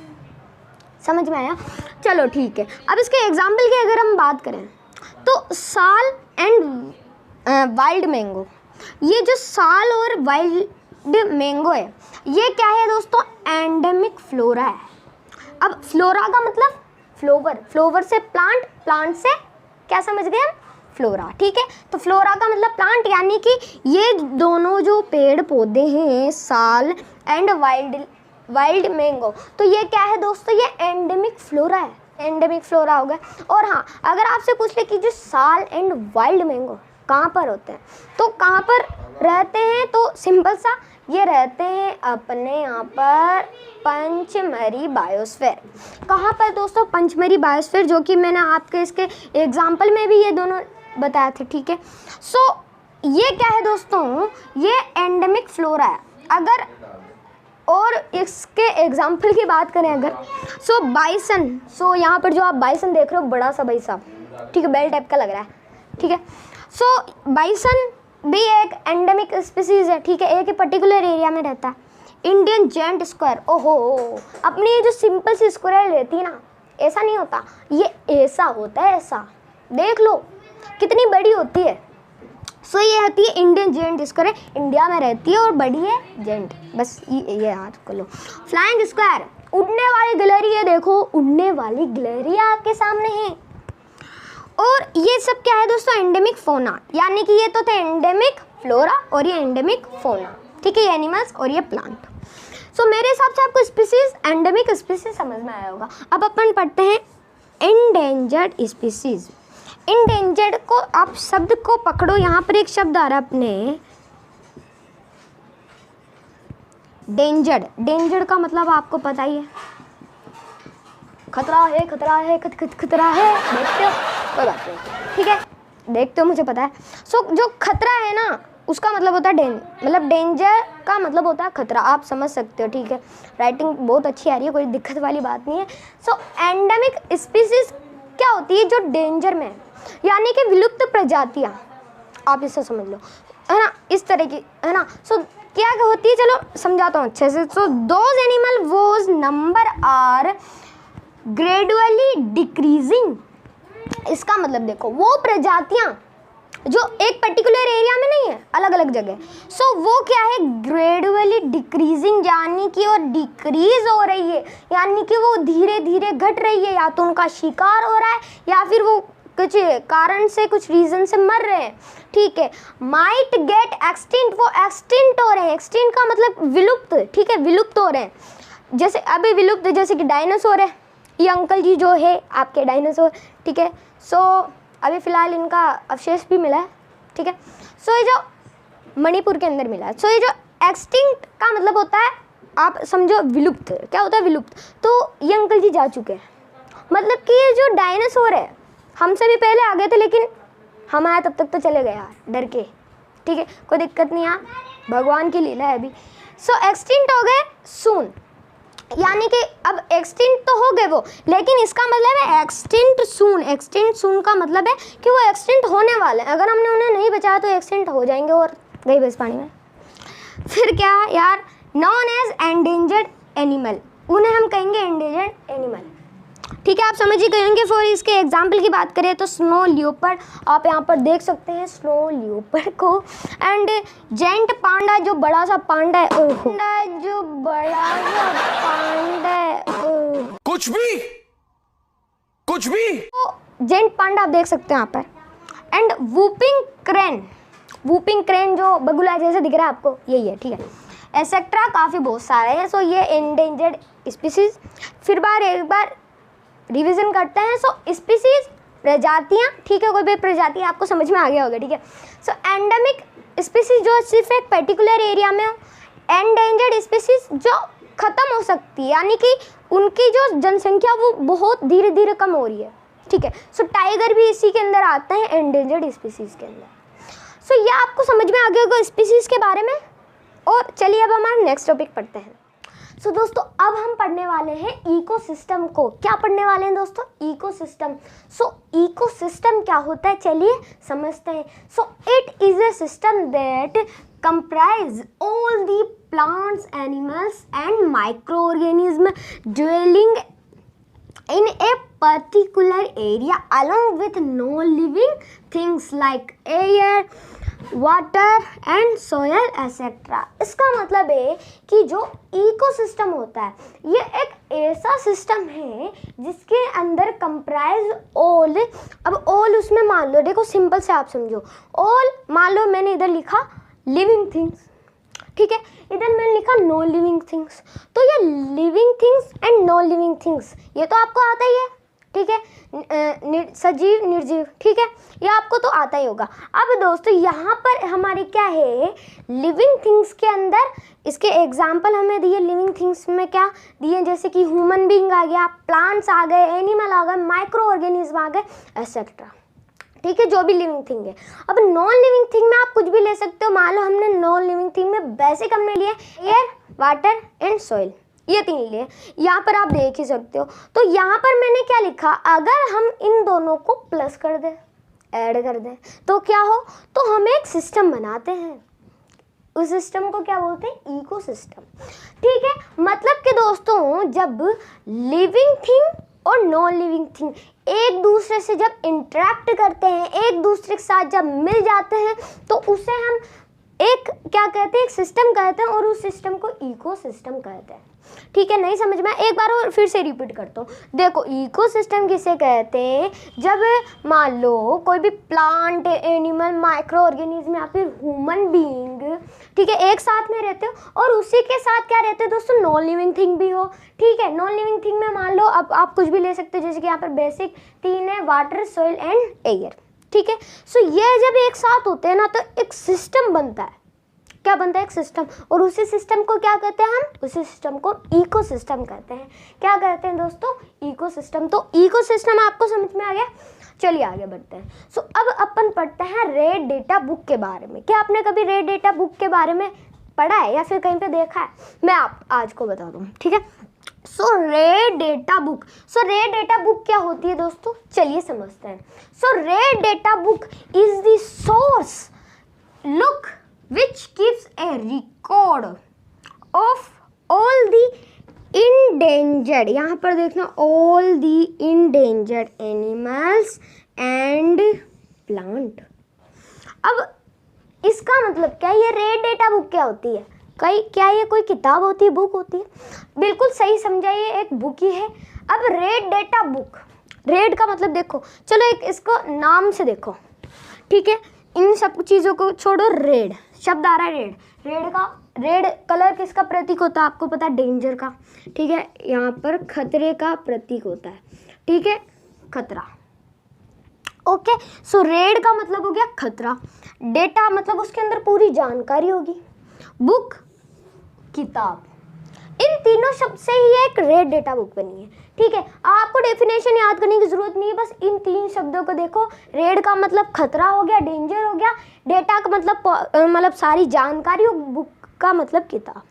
समझ में आया? चलो ठीक है। अब इसके एग्जाम्पल की अगर हम बात करें तो साल एंड वाइल्ड मैंगो, ये जो साल और वाइल्ड मैंगो है ये क्या है दोस्तों, एंडेमिक फ्लोरा है। अब फ्लोरा का मतलब फ्लोवर, फ्लोवर से प्लांट, प्लांट से क्या समझ गए हम, फ्लोरा, ठीक है। तो फ्लोरा का मतलब प्लांट, यानी कि ये दोनों जो पेड़ पौधे हैं साल एंड वाइल्ड मैंगो, तो ये क्या है दोस्तों, ये एंडेमिक फ्लोरा है, एंडेमिक फ्लोरा हो गया। और हाँ, अगर आपसे पूछ ले कि जो साल एंड वाइल्ड मैंगो कहाँ पर होते हैं, तो कहाँ पर रहते हैं, तो सिंपल सा, ये रहते हैं अपने यहाँ पर पंचमरी बायोस्फीयर। कहाँ पर दोस्तों, पंचमरी बायोस्फीयर, जो कि मैंने आपके इसके एग्जाम्पल में भी ये दोनों बताया थे, ठीक है। सो ये क्या है दोस्तों, ये एंडेमिक फ्लोरा है। अगर और इसके एग्जाम्पल की बात करें अगर, सो बाइसन, सो यहाँ पर जो आप बाइसन देख रहे हो, बड़ा सा भाई साहब, ठीक है, बेल टाइप का लग रहा है, ठीक है। सो बाइसन भी एक एंडेमिक स्पीसीज है, ठीक है, एक ही पर्टिकुलर एरिया में रहता है। इंडियन जेंट स्क्वायर, ओहो, अपनी ये जो सिंपल सी स्क्वायर रहती है ना, ऐसा नहीं होता, ये ऐसा होता है, ऐसा देख लो कितनी बड़ी होती है। सो ये होती है इंडियन जेंट स्क्वायर, इंडिया में रहती है और बड़ी है जेंट, बस ये याद कर लो। फ्लाइंग स्क्वायर, उड़ने वाली गिलहरी है, देखो उड़ने वाली गिलहरी आपके सामने है। और ये सब क्या है दोस्तों, एंडेमिक फोना, यानी कि ये तो थे एंडेमिक फ्लोरा और ये एंडेमिक फोना, ठीक है, ये एनिमल्स और ये प्लांट। सो मेरे हिसाब से आपको स्पीसीज, एंडेमिक स्पीसीज समझ में आया होगा। अब अपन पढ़ते हैं एंडेंजर्ड स्पीसीज। एंडेंजर्ड को आप शब्द को पकड़ो, यहाँ पर एक शब्द आ रहा है अपने, डेंजर्ड। डेंजर्ड का मतलब आपको पता ही है, खतरा है, खतरा है, खतरा है, देखते हो, कोई बात नहीं, ठीक है, देखते हो, मुझे पता है। सो जो खतरा है ना, उसका मतलब होता है मतलब डेंजर का मतलब होता है खतरा, आप समझ सकते हो, ठीक है। राइटिंग बहुत अच्छी आ रही है, कोई दिक्कत वाली बात नहीं है। सो एंडेमिक स्पीसीज क्या होती है, जो डेंजर में है, यानी कि विलुप्त प्रजातियाँ, आप इसे समझ लो, है ना, इस तरह की, है ना। सो क्या होती है, चलो समझाता हूँ अच्छे से। So those animal whose number are gradually decreasing, इसका मतलब देखो, वो प्रजातियां जो एक पर्टिकुलर एरिया में नहीं है, अलग अलग जगह, सो वो क्या है, ग्रेजुअली डिक्रीजिंग, यानी कि वो डिक्रीज हो रही है, यानी कि वो धीरे धीरे घट रही है, या तो उनका शिकार हो रहा है या फिर वो कुछ कारण से, कुछ रीजन से मर रहे हैं, ठीक है। माइट गेट एक्सटिंक्ट, वो एक्सटिंक्ट हो रहे हैं, एक्सटिंक्ट का मतलब विलुप्त, ठीक है, विलुप्त हो रहे हैं, जैसे अभी विलुप्त, जैसे कि डायनासोर है, ये अंकल जी जो है आपके डायनासोर, ठीक है। सो अभी फ़िलहाल इनका अवशेष भी मिला है, ठीक है। सो ये जो मणिपुर के अंदर मिला है। सो ये जो एक्सटिंक्ट का मतलब होता है, आप समझो विलुप्त, क्या होता है विलुप्त, तो ये अंकल जी जा चुके हैं, मतलब कि ये जो डायनासोर है हमसे भी पहले आ गए थे, लेकिन हम आए तब तक तो चले गए यार डर के, ठीक है, कोई दिक्कत नहीं, यार भगवान की लीला है अभी। सो एक्सटिंक्ट हो गए सून, यानी कि अब एक्सटिंक्ट तो हो गए वो, लेकिन इसका मतलब है एक्सटिंक्ट सून। एक्सटिंक्ट सून का मतलब है कि वो एक्सटिंक्ट होने वाले हैं, अगर हमने उन्हें नहीं बचाया तो एक्सटिंक्ट हो जाएंगे और गई बस पानी में। फिर क्या है यार, नॉन एज एंडेंजर्ड एनिमल, उन्हें हम कहेंगे एंडेंजर्ड एनिमल। ठीक है, आप समझ ही गए होंगे। फॉर इसके एग्जाम्पल की बात करें तो स्नो लियोपर्ड, आप यहाँ पर देख सकते हैं स्नो लियोपर्ड को। एंड जेंट पांडा, जो बड़ा सा पांडा है, जो बड़ा सा पांडा है, कुछ भी तो जेंट पांडा आप देख सकते हैं यहाँ पर। एंड वूपिंग क्रेन जो बगुला जैसे दिख रहा है आपको, यही है। ठीक है, एसेट्रा काफ़ी बहुत सारे हैं। सो ये एंडेंजर्ड स्पीसीज। फिर एक बार रिवीजन करते हैं। सो स्पीसीज प्रजातियाँ, ठीक है, कोई भी प्रजाति आपको समझ में आ गया होगा। ठीक है, सो एंडेमिक स्पीसीज जो सिर्फ एक पर्टिकुलर एरिया में हो, एंडेंजर्ड स्पीसीज जो ख़त्म हो सकती है, यानी कि उनकी जो जनसंख्या वो बहुत धीरे धीरे कम हो रही है। ठीक है, सो टाइगर भी इसी के अंदर आते हैं, एंडेंजर्ड स्पीसीज के अंदर। सो ये आपको समझ में आ गया होगा स्पीसीज के बारे में। और चलिए अब हमारा नेक्स्ट टॉपिक पढ़ते हैं। सो दोस्तों अब हम पढ़ने वाले हैं इकोसिस्टम को। क्या पढ़ने वाले हैं दोस्तों? इकोसिस्टम। सो इकोसिस्टम क्या होता है, चलिए समझते हैं। So it is a system that comprise all the plants, animals and micro organism dwelling in a particular area along with non-living things like air, water and soil etcetera. इसका मतलब है कि जो इकोसिस्टम होता है ये एक ऐसा सिस्टम है जिसके अंदर कंप्राइज ऑल, अब ऑल उसमें मान लो, देखो सिंपल से आप समझो, ऑल मान लो मैंने इधर लिखा लिविंग थिंग्स, ठीक है, इधर मैंने लिखा नॉन लिविंग थिंग्स। तो ये living things and non living things ये तो आपको आता ही है, ठीक है, सजीव निर्जीव, ठीक है, ये आपको तो आता ही होगा। अब दोस्तों यहाँ पर हमारे क्या है, लिविंग थिंग्स के अंदर इसके एग्जाम्पल हमें दिए। लिविंग थिंग्स में क्या दिए, जैसे कि ह्यूमन बीइंग आ गया, प्लांट्स आ गए, एनिमल आ गए, माइक्रो ऑर्गेनिज्म आ गए, एटसेट्रा। ठीक है, जो भी लिविंग थिंग है। अब नॉन लिविंग थिंग में आप कुछ भी ले सकते हो। मान लो हमने नॉन लिविंग थिंग में बेसिक हमने लिए एयर, वाटर एंड सॉइल, ये तीन लिए। यहाँ पर आप देख ही सकते हो। तो यहाँ पर मैंने क्या लिखा, अगर हम इन दोनों को प्लस कर दें, ऐड कर दें, तो क्या हो, तो हम एक सिस्टम बनाते हैं। उस सिस्टम को क्या बोलते हैं, इकोसिस्टम। ठीक है, मतलब कि दोस्तों जब लिविंग थिंग और नॉन लिविंग थिंग एक दूसरे से जब इंटरेक्ट करते हैं, एक दूसरे के साथ जब मिल जाते हैं, तो उसे हम एक क्या कहते हैं, एक सिस्टम कहते हैं, और उस सिस्टम को इकोसिस्टम कहते हैं। ठीक है, नहीं समझ में, एक बार और फिर से रिपीट करता हूँ। देखो इकोसिस्टम किसे कहते हैं, जब मान लो कोई भी प्लांट, एनिमल, माइक्रो ऑर्गेनिज्म या फिर ह्यूमन बीइंग, ठीक है, एक साथ में रहते हो और उसी के साथ क्या रहते हैं दोस्तों, नॉन लिविंग थिंग भी हो। ठीक है, नॉन लिविंग थिंग में मान लो अब आप कुछ भी ले सकते हो, जैसे कि यहाँ पर बेसिक तीन है, वाटर, सॉइल एंड एयर। ठीक है, सो ये जब एक साथ होते हैं ना तो एक सिस्टम बनता है। क्या बनता है, एक सिस्टम। और उसी सिस्टम को क्या कहते हैं हम, उसी सिस्टम को इकोसिस्टम कहते हैं। क्या कहते हैं दोस्तों, इकोसिस्टम। तो इकोसिस्टम आपको समझ में आ गया। चलिए आगे बढ़ते हैं। सो अब अपन पढ़ते हैं रेड डेटा बुक के बारे में। क्या आपने कभी रेड डेटा बुक के बारे में पढ़ा है या फिर कहीं पे देखा है? मैं आप आज को बता दूँ, ठीक है। So red data book, so red data book क्या होती है दोस्तों, चलिए समझते हैं। So red data book is the source look which gives a record of all the endangered, यहाँ पर देखना, all the endangered animals and plant। अब इसका मतलब क्या, ये रेड डेटा बुक क्या होती है, क्या ये कोई किताब होती है, बुक होती है? बिल्कुल सही समझा, ये एक बुक ही है। अब रेड डेटा बुक, रेड का मतलब देखो, चलो एक इसको नाम से देखो, ठीक है, इन सब चीज़ों को छोड़ो, रेड शब्द आ रहा है, रेड कलर किसका प्रतीक होता है आपको पता है, डेंजर का। ठीक है, यहाँ पर खतरे का प्रतीक होता है, ठीक है, खतरा। ओके, सो रेड का मतलब हो गया खतरा, डेटा मतलब उसके अंदर पूरी जानकारी होगी, बुक किताब, इन तीनों शब्द से ही एक रेड डेटा बुक बनी है। ठीक है, आपको डेफिनेशन याद करने की जरूरत नहीं है, बस इन तीन शब्दों को देखो। रेड का मतलब खतरा हो गया, डेंजर हो गया, डेटा का मतलब सारी जानकारी, और बुक का मतलब किताब।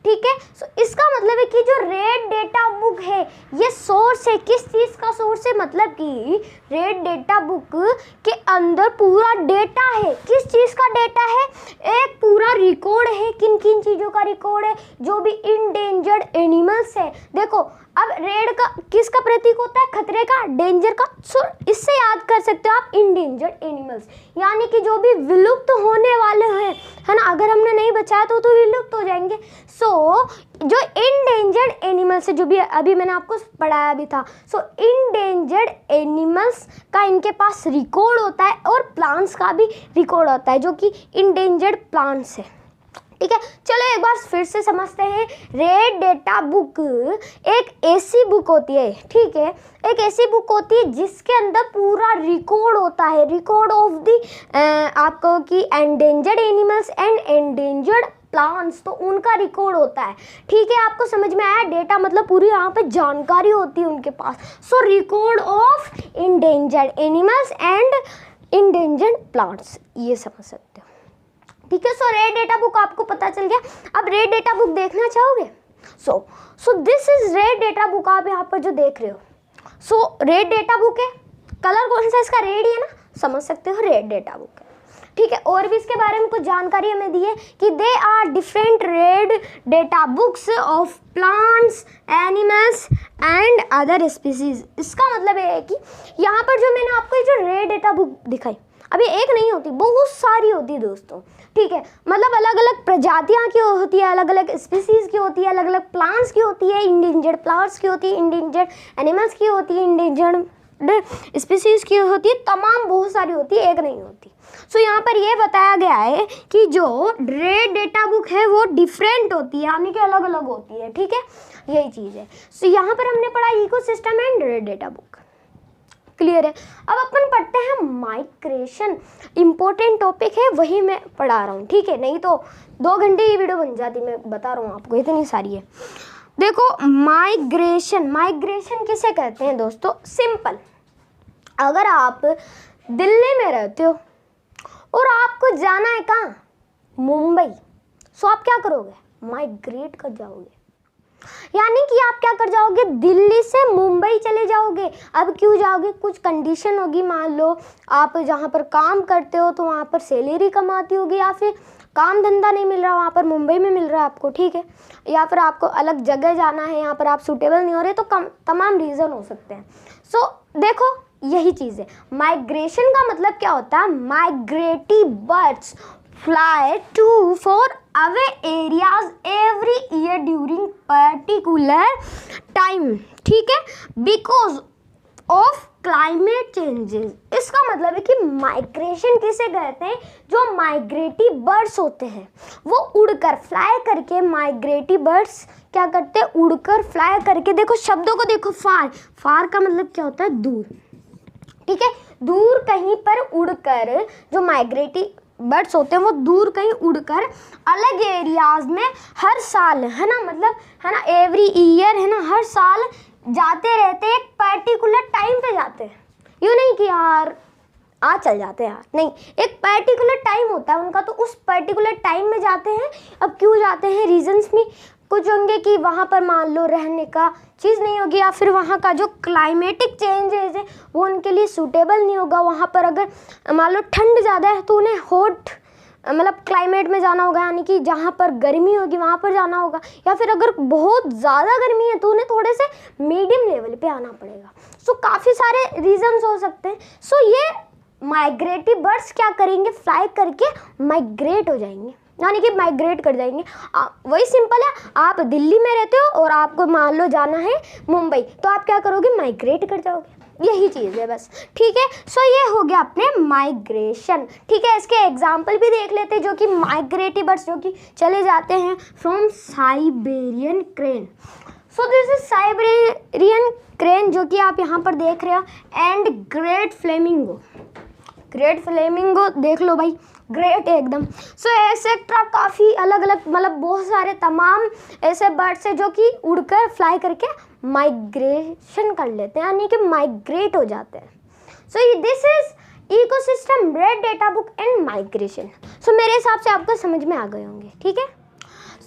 ठीक है। सो इसका मतलब है कि जो रेड डेटा बुक है ये सोर्स है, किस चीज़ का सोर्स है, मतलब कि रेड डेटा बुक के अंदर पूरा डेटा है। किस चीज़ का डेटा है, एक पूरा रिकॉर्ड है। किन किन चीज़ों का रिकॉर्ड है, जो भी इंडेंजर्ड एनिमल्स है। देखो अब रेड का किसका प्रतीक होता है, खतरे का, डेंजर का। सो इससे याद कर सकते हो आप इंडेंजर्ड एनिमल्स, यानी कि जो भी विलुप्त होने वाले हैं, है ना, अगर हमने नहीं बचाया तो विलुप्त हो जाएंगे। सो जो इंडेंजर्ड एनिमल्स है, जो भी अभी मैंने आपको पढ़ाया भी था, सो इंडेंजर्ड एनिमल्स का इनके पास रिकॉर्ड होता है और प्लांट्स का भी रिकॉर्ड होता है, जो कि इंडेंजर्ड प्लांट्स है। ठीक है, चलो एक बार फिर से समझते हैं। रेड डेटा बुक एक ऐसी बुक होती है, ठीक है, एक ऐसी बुक होती है जिसके अंदर पूरा रिकॉर्ड होता है, रिकॉर्ड ऑफ दी आपको कि endangered animals and endangered plants, तो उनका रिकॉर्ड होता है। ठीक है, आपको समझ में आया, डेटा मतलब पूरी यहाँ पे जानकारी होती है उनके पास। So record of endangered animals and endangered plants, ये समझ सकते हो। ठीक है, सो रेड डेटा बुक आपको पता चल गया। अब रेड डेटा बुक देखना चाहोगे? सो this is red data book, आप यहाँ पर जो देख रहे हो। सो रेड डेटा बुक है, कलर कौन सा इसका, रेड ही है ना, समझ सकते हो रेड डेटा बुक है। ठीक है, और भी इसके बारे में कुछ जानकारी हमें दी है कि they are different red data books of plants, animals and other species. इसका मतलब ये है कि यहाँ पर जो मैंने आपको जो रेड डेटा बुक दिखाई, अभी एक नहीं होती, बहुत सारी होती है दोस्तों। ठीक है, मतलब अलग अलग प्रजातियां की होती है, अलग अलग स्पीसीज की होती है, अलग अलग प्लांट्स की होती है, इंडेंजर्ड प्लांट्स की होती है, इंडेंजर्ड एनिमल्स की होती है, इंडेंजर्ड स्पीसीज की होती है, तमाम बहुत सारी होती है, एक नहीं होती। सो यहाँ पर ये बताया गया है कि जो रेड डेटा बुक है वो डिफरेंट होती है, यानी कि अलग अलग होती है। ठीक है, यही चीज़ है। सो यहाँ पर हमने पढ़ा ecosystem and red data book, clear है। अब अपन पढ़ते हैं माइग्रेशन, इंपॉर्टेंट टॉपिक है, वही मैं पढ़ा रहा हूँ। ठीक है, नहीं तो 2 घंटे की वीडियो बन जाती, मैं बता रहा हूँ आपको, इतनी सारी है। देखो माइग्रेशन, माइग्रेशन किसे कहते हैं दोस्तों, सिंपल। अगर आप दिल्ली में रहते हो और आपको जाना है कहाँ, मुंबई, सो आप क्या करोगे, माइग्रेट कर जाओगे, यानी कि आप क्या कर जाओगे, दिल्ली से मुंबई चले जाओगे। अब क्यों जाओगे, कुछ कंडीशन होगी, मान लो आप जहाँ पर काम करते हो तो वहाँ पर सैलरी कम आती होगी, या फिर काम धंधा नहीं मिल रहा वहाँ पर, मुंबई में मिल रहा है आपको, ठीक है, या फिर आपको अलग जगह जाना है, यहाँ पर आप सूटेबल नहीं हो रहे, तो तमाम रीज़न हो सकते हैं। सो देखो यही चीज़ है, माइग्रेशन का मतलब क्या होता है, माइग्रेटिव birds fly to for away areas every year during particular time, ठीक है, because of climate changes। इसका मतलब है कि माइग्रेशन किसे कहते हैं, जो माइग्रेटिव बर्ड्स होते हैं वो उड़कर फ्लाई करके, माइग्रेटिव बर्ड्स क्या करते हैं, उड़कर फ्लाई करके, देखो शब्दों को देखो, फार, फार का मतलब क्या होता है, दूर, ठीक है, दूर कहीं पर उड़कर जो माइग्रेटिव बर्ड्स होते हैं वो दूर कहीं उड़कर अलग एरियाज में हर साल, है ना, मतलब है ना, एवरी ईयर, है ना, हर साल जाते रहते हैं, एक पर्टिकुलर टाइम पे जाते हैं। यूँ नहीं कि यार आज चल जाते हैं यार, नहीं, एक पर्टिकुलर टाइम होता है उनका, तो उस पर्टिकुलर टाइम में जाते हैं। अब क्यों जाते हैं, रीजंस भी कुछ होंगे कि वहाँ पर मान लो रहने का चीज़ नहीं होगी, या फिर वहाँ का जो क्लाइमेटिक चेंजेस है वो उनके लिए सूटेबल नहीं होगा। वहाँ पर अगर मान लो ठंड ज़्यादा है तो उन्हें हॉट मतलब क्लाइमेट में जाना होगा, यानी कि जहाँ पर गर्मी होगी वहाँ पर जाना होगा, या फिर अगर बहुत ज़्यादा गर्मी है तो उन्हें थोड़े से मीडियम लेवल पे आना पड़ेगा। सो काफ़ी सारे रीजंस हो सकते हैं। सो ये माइग्रेटिव बर्ड्स क्या करेंगे, फ्लाई करके माइग्रेट हो जाएंगे, यानी कि माइग्रेट कर जाएंगे। वही सिंपल है, आप दिल्ली में रहते हो और आपको मान लो जाना है मुंबई, तो आप क्या करोगे, माइग्रेट कर जाओगे, यही चीज़ है बस। ठीक है, सो ये हो गया अपने माइग्रेशन। ठीक है, इसके एग्जाम्पल भी देख लेते हैं, जो कि माइग्रेटिव बर्ड्स जो कि चले जाते हैं from Siberian crane. So this is Siberian crane, जो कि आप यहाँ पर देख रहे हो, and great flamingo, great flamingo देख लो भाई, ग्रेट है एकदम। सो एक्सेट्रा काफ़ी अलग अलग, मतलब बहुत सारे तमाम ऐसे बर्ड्स है जो कि उड़कर फ्लाई करके माइग्रेशन कर लेते हैं, यानी कि माइग्रेट हो जाते हैं। So this is ecosystem, red data book and migration. So मेरे हिसाब से आपको समझ में आ गए होंगे, ठीक है।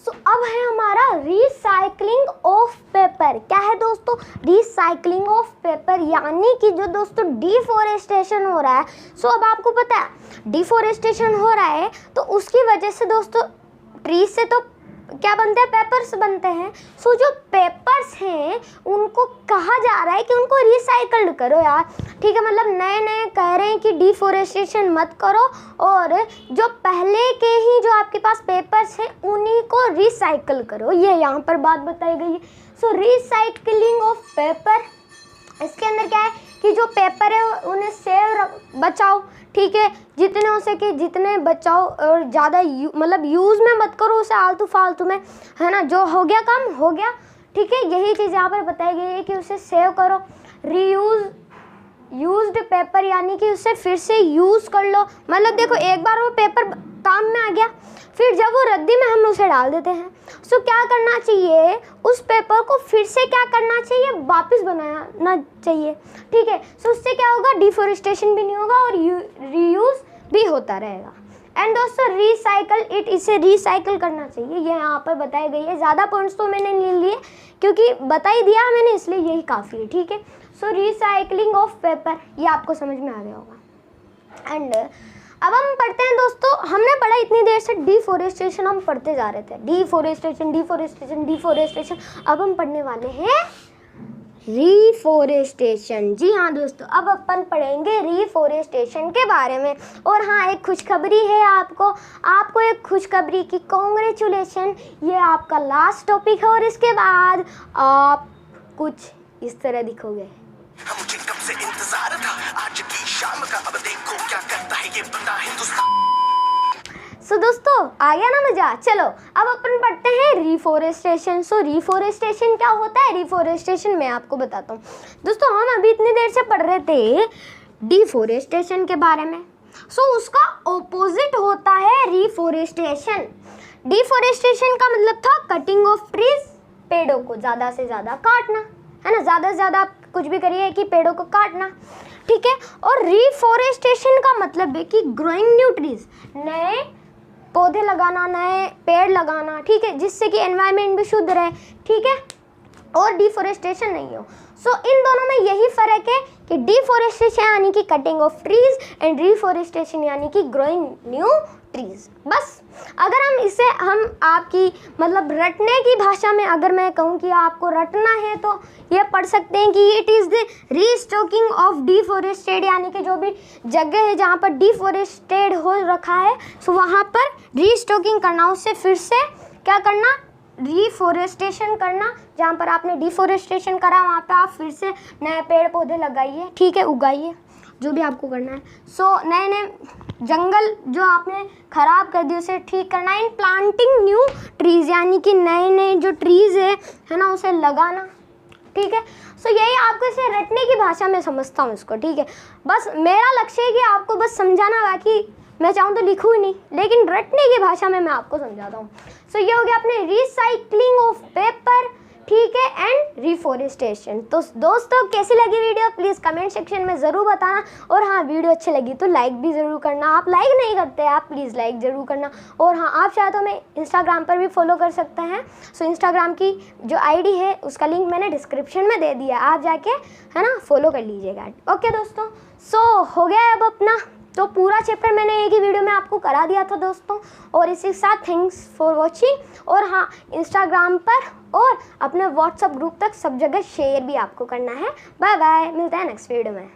सो अब है हमारा रिसाइकलिंग ऑफ पेपर। क्या है दोस्तों? रिसाइकलिंग ऑफ पेपर, यानी कि जो दोस्तों डिफॉरेस्टेशन हो रहा है। सो अब आपको पता है डिफॉरेस्टेशन हो रहा है तो उसकी वजह से दोस्तों ट्री से तो क्या बनते हैं? पेपर्स बनते हैं। सो जो पेपर्स हैं उनको कहा जा रहा है कि उनको रिसाइकल्ड करो यार, ठीक है। मतलब नए नए कह रहे हैं कि डिफॉरेस्टेशन मत करो और जो पहले के ही जो आपके पास पेपर्स हैं उन्हीं को रिसाइकल करो, ये यहाँ पर बात बताई गई है। सो रिसाइकलिंग ऑफ पेपर, इसके अंदर क्या है कि जो पेपर है उन्हें सेव बचाओ, ठीक है, जितने हो सके जितने बचाओ और ज़्यादा मतलब यूज़ में मत करो उसे आलतू फालतू में, है ना। जो हो गया काम हो गया, ठीक है। यही चीज़ यहाँ पर बताई गई है कि उसे सेव करो। यूज्ड पेपर, यानी कि उसे फिर से यूज़ कर लो। मतलब देखो एक बार वो पेपर काम में आ गया, फिर जब वो रद्दी में हम उसे डाल देते हैं। सो क्या करना चाहिए? उस पेपर को फिर से क्या करना चाहिए? वापस बनाना चाहिए, ठीक है। सो उससे क्या होगा? डिफॉरेस्टेशन भी नहीं होगा और रीयूज भी होता रहेगा। एंड दोस्तों रिसाइकल इट, इसे रिसाइकल करना चाहिए, ये यहाँ पर बताई गई है। ज़्यादा पॉइंट्स तो मैंने नहीं लिए क्योंकि बता ही दिया मैंने, इसलिए यही काफ़ी है, ठीक है। सो रिसाइकलिंग ऑफ पेपर, ये आपको समझ में आ गया होगा। एंड अब हम पढ़ते हैं दोस्तों, हमने पढ़ा इतनी देर से डिफॉरेस्टेशन, हम पढ़ते जा रहे थे डिफॉरेस्टेशन डिफॉरेस्टेशन डिफॉरेस्टेशन। अब हम पढ़ने वाले हैं रिफॉरेस्टेशन। जी हाँ दोस्तों, अब अपन पढ़ेंगे रिफॉरेस्टेशन के बारे में। और हाँ, एक खुशखबरी है आपको एक खुशखबरी की कांग्रेचुलेशन, ये आपका लास्ट टॉपिक है और इसके बाद आप कुछ इस तरह दिखोगे। मुझे कब से इंतजार था आज की शाम का, अब देखो क्या करता है ये बंदा हिंदुस्तान। सो दोस्तों आ गया ना मजा। चलो अब अपन पढ़ते हैं रिफॉरेस्टेशन। सो रिफॉरेस्टेशन क्या होता है? रिफॉरेस्टेशन मैं आपको बताता हूँ दोस्तों। हम अभी इतनी देर से पढ़ रहे थे डिफॉरेस्टेशन के बारे में। सो उसका ऑपोजिट होता है रिफॉरेस्टेशन। डिफॉरेस्टेशन का मतलब था कटिंग ऑफ ट्रीज, पेड़ों को ज़्यादा से ज़्यादा काटना, है ना। ज़्यादा से ज़्यादा आप कुछ भी करिए कि पेड़ों को काटना, ठीक है। और रिफॉरेस्टेशन का मतलब है कि ग्रोइंग न्यू ट्रीज, नए पौधे लगाना, नए पेड़ लगाना, ठीक है, जिससे कि एनवायरनमेंट भी शुद्ध रहे, ठीक है, और डिफॉरेस्टेशन नहीं हो। सो इन दोनों में यही फ़र्क है कि डिफॉरेस्टेशन यानी कि cutting of trees and reforestation यानी कि ग्रोइंग न्यू ट्रीज। बस अगर हम आपकी मतलब रटने की भाषा में अगर मैं कहूँ कि आपको रटना है तो ये पढ़ सकते हैं कि it is the restocking of deforested, यानी कि जो भी जगह है जहाँ पर डिफॉरेस्टेड हो रखा है सो वहाँ पर रीस्टॉकिंग करना, उससे फिर से क्या करना? रिफॉरेस्टेशन करना। जहाँ पर आपने डिफॉरेस्टेशन करा वहाँ पे आप फिर से नए पेड़ पौधे लगाइए, ठीक है, उगाइए, जो भी आपको करना है। सो नए नए जंगल जो आपने ख़राब कर दिए उसे ठीक करना। इन प्लांटिंग न्यू ट्रीज़, यानी कि नए नए जो ट्रीज़ है ना, उसे लगाना, ठीक है। सो यही आपको इसे रटने की भाषा में समझता हूँ इसको, ठीक है। बस मेरा लक्ष्य है कि आपको बस समझाना, बाकी मैं चाहूँ तो लिखूँ ही नहीं, लेकिन रटने की भाषा में मैं आपको समझाता हूँ। सो ये हो गया अपने रिसाइकलिंग ऑफ पेपर, ठीक है, एंड रिफॉरेस्टेशन। तो दोस्तों कैसी लगी वीडियो प्लीज़ कमेंट सेक्शन में ज़रूर बताना। और हाँ, वीडियो अच्छी लगी तो लाइक भी ज़रूर करना। आप लाइक नहीं करते, आप प्लीज़ लाइक ज़रूर करना। और हाँ, आप चाहे तो मैं इंस्टाग्राम पर भी फॉलो कर सकते हैं। सो इंस्टाग्राम की जो आईडी है उसका लिंक मैंने डिस्क्रिप्शन में दे दिया, आप जाके है ना फॉलो कर लीजिएगा। ओके दोस्तों, सो हो गया अब अपना तो पूरा चैप्टर मैंने एक ही वीडियो में आपको करा दिया था दोस्तों। और इसी के साथ थैंक्स फॉर वॉचिंग। और हाँ, इंस्टाग्राम पर और अपने व्हाट्सएप ग्रुप तक सब जगह शेयर भी आपको करना है। बाय बाय, मिलते हैं नेक्स्ट वीडियो में।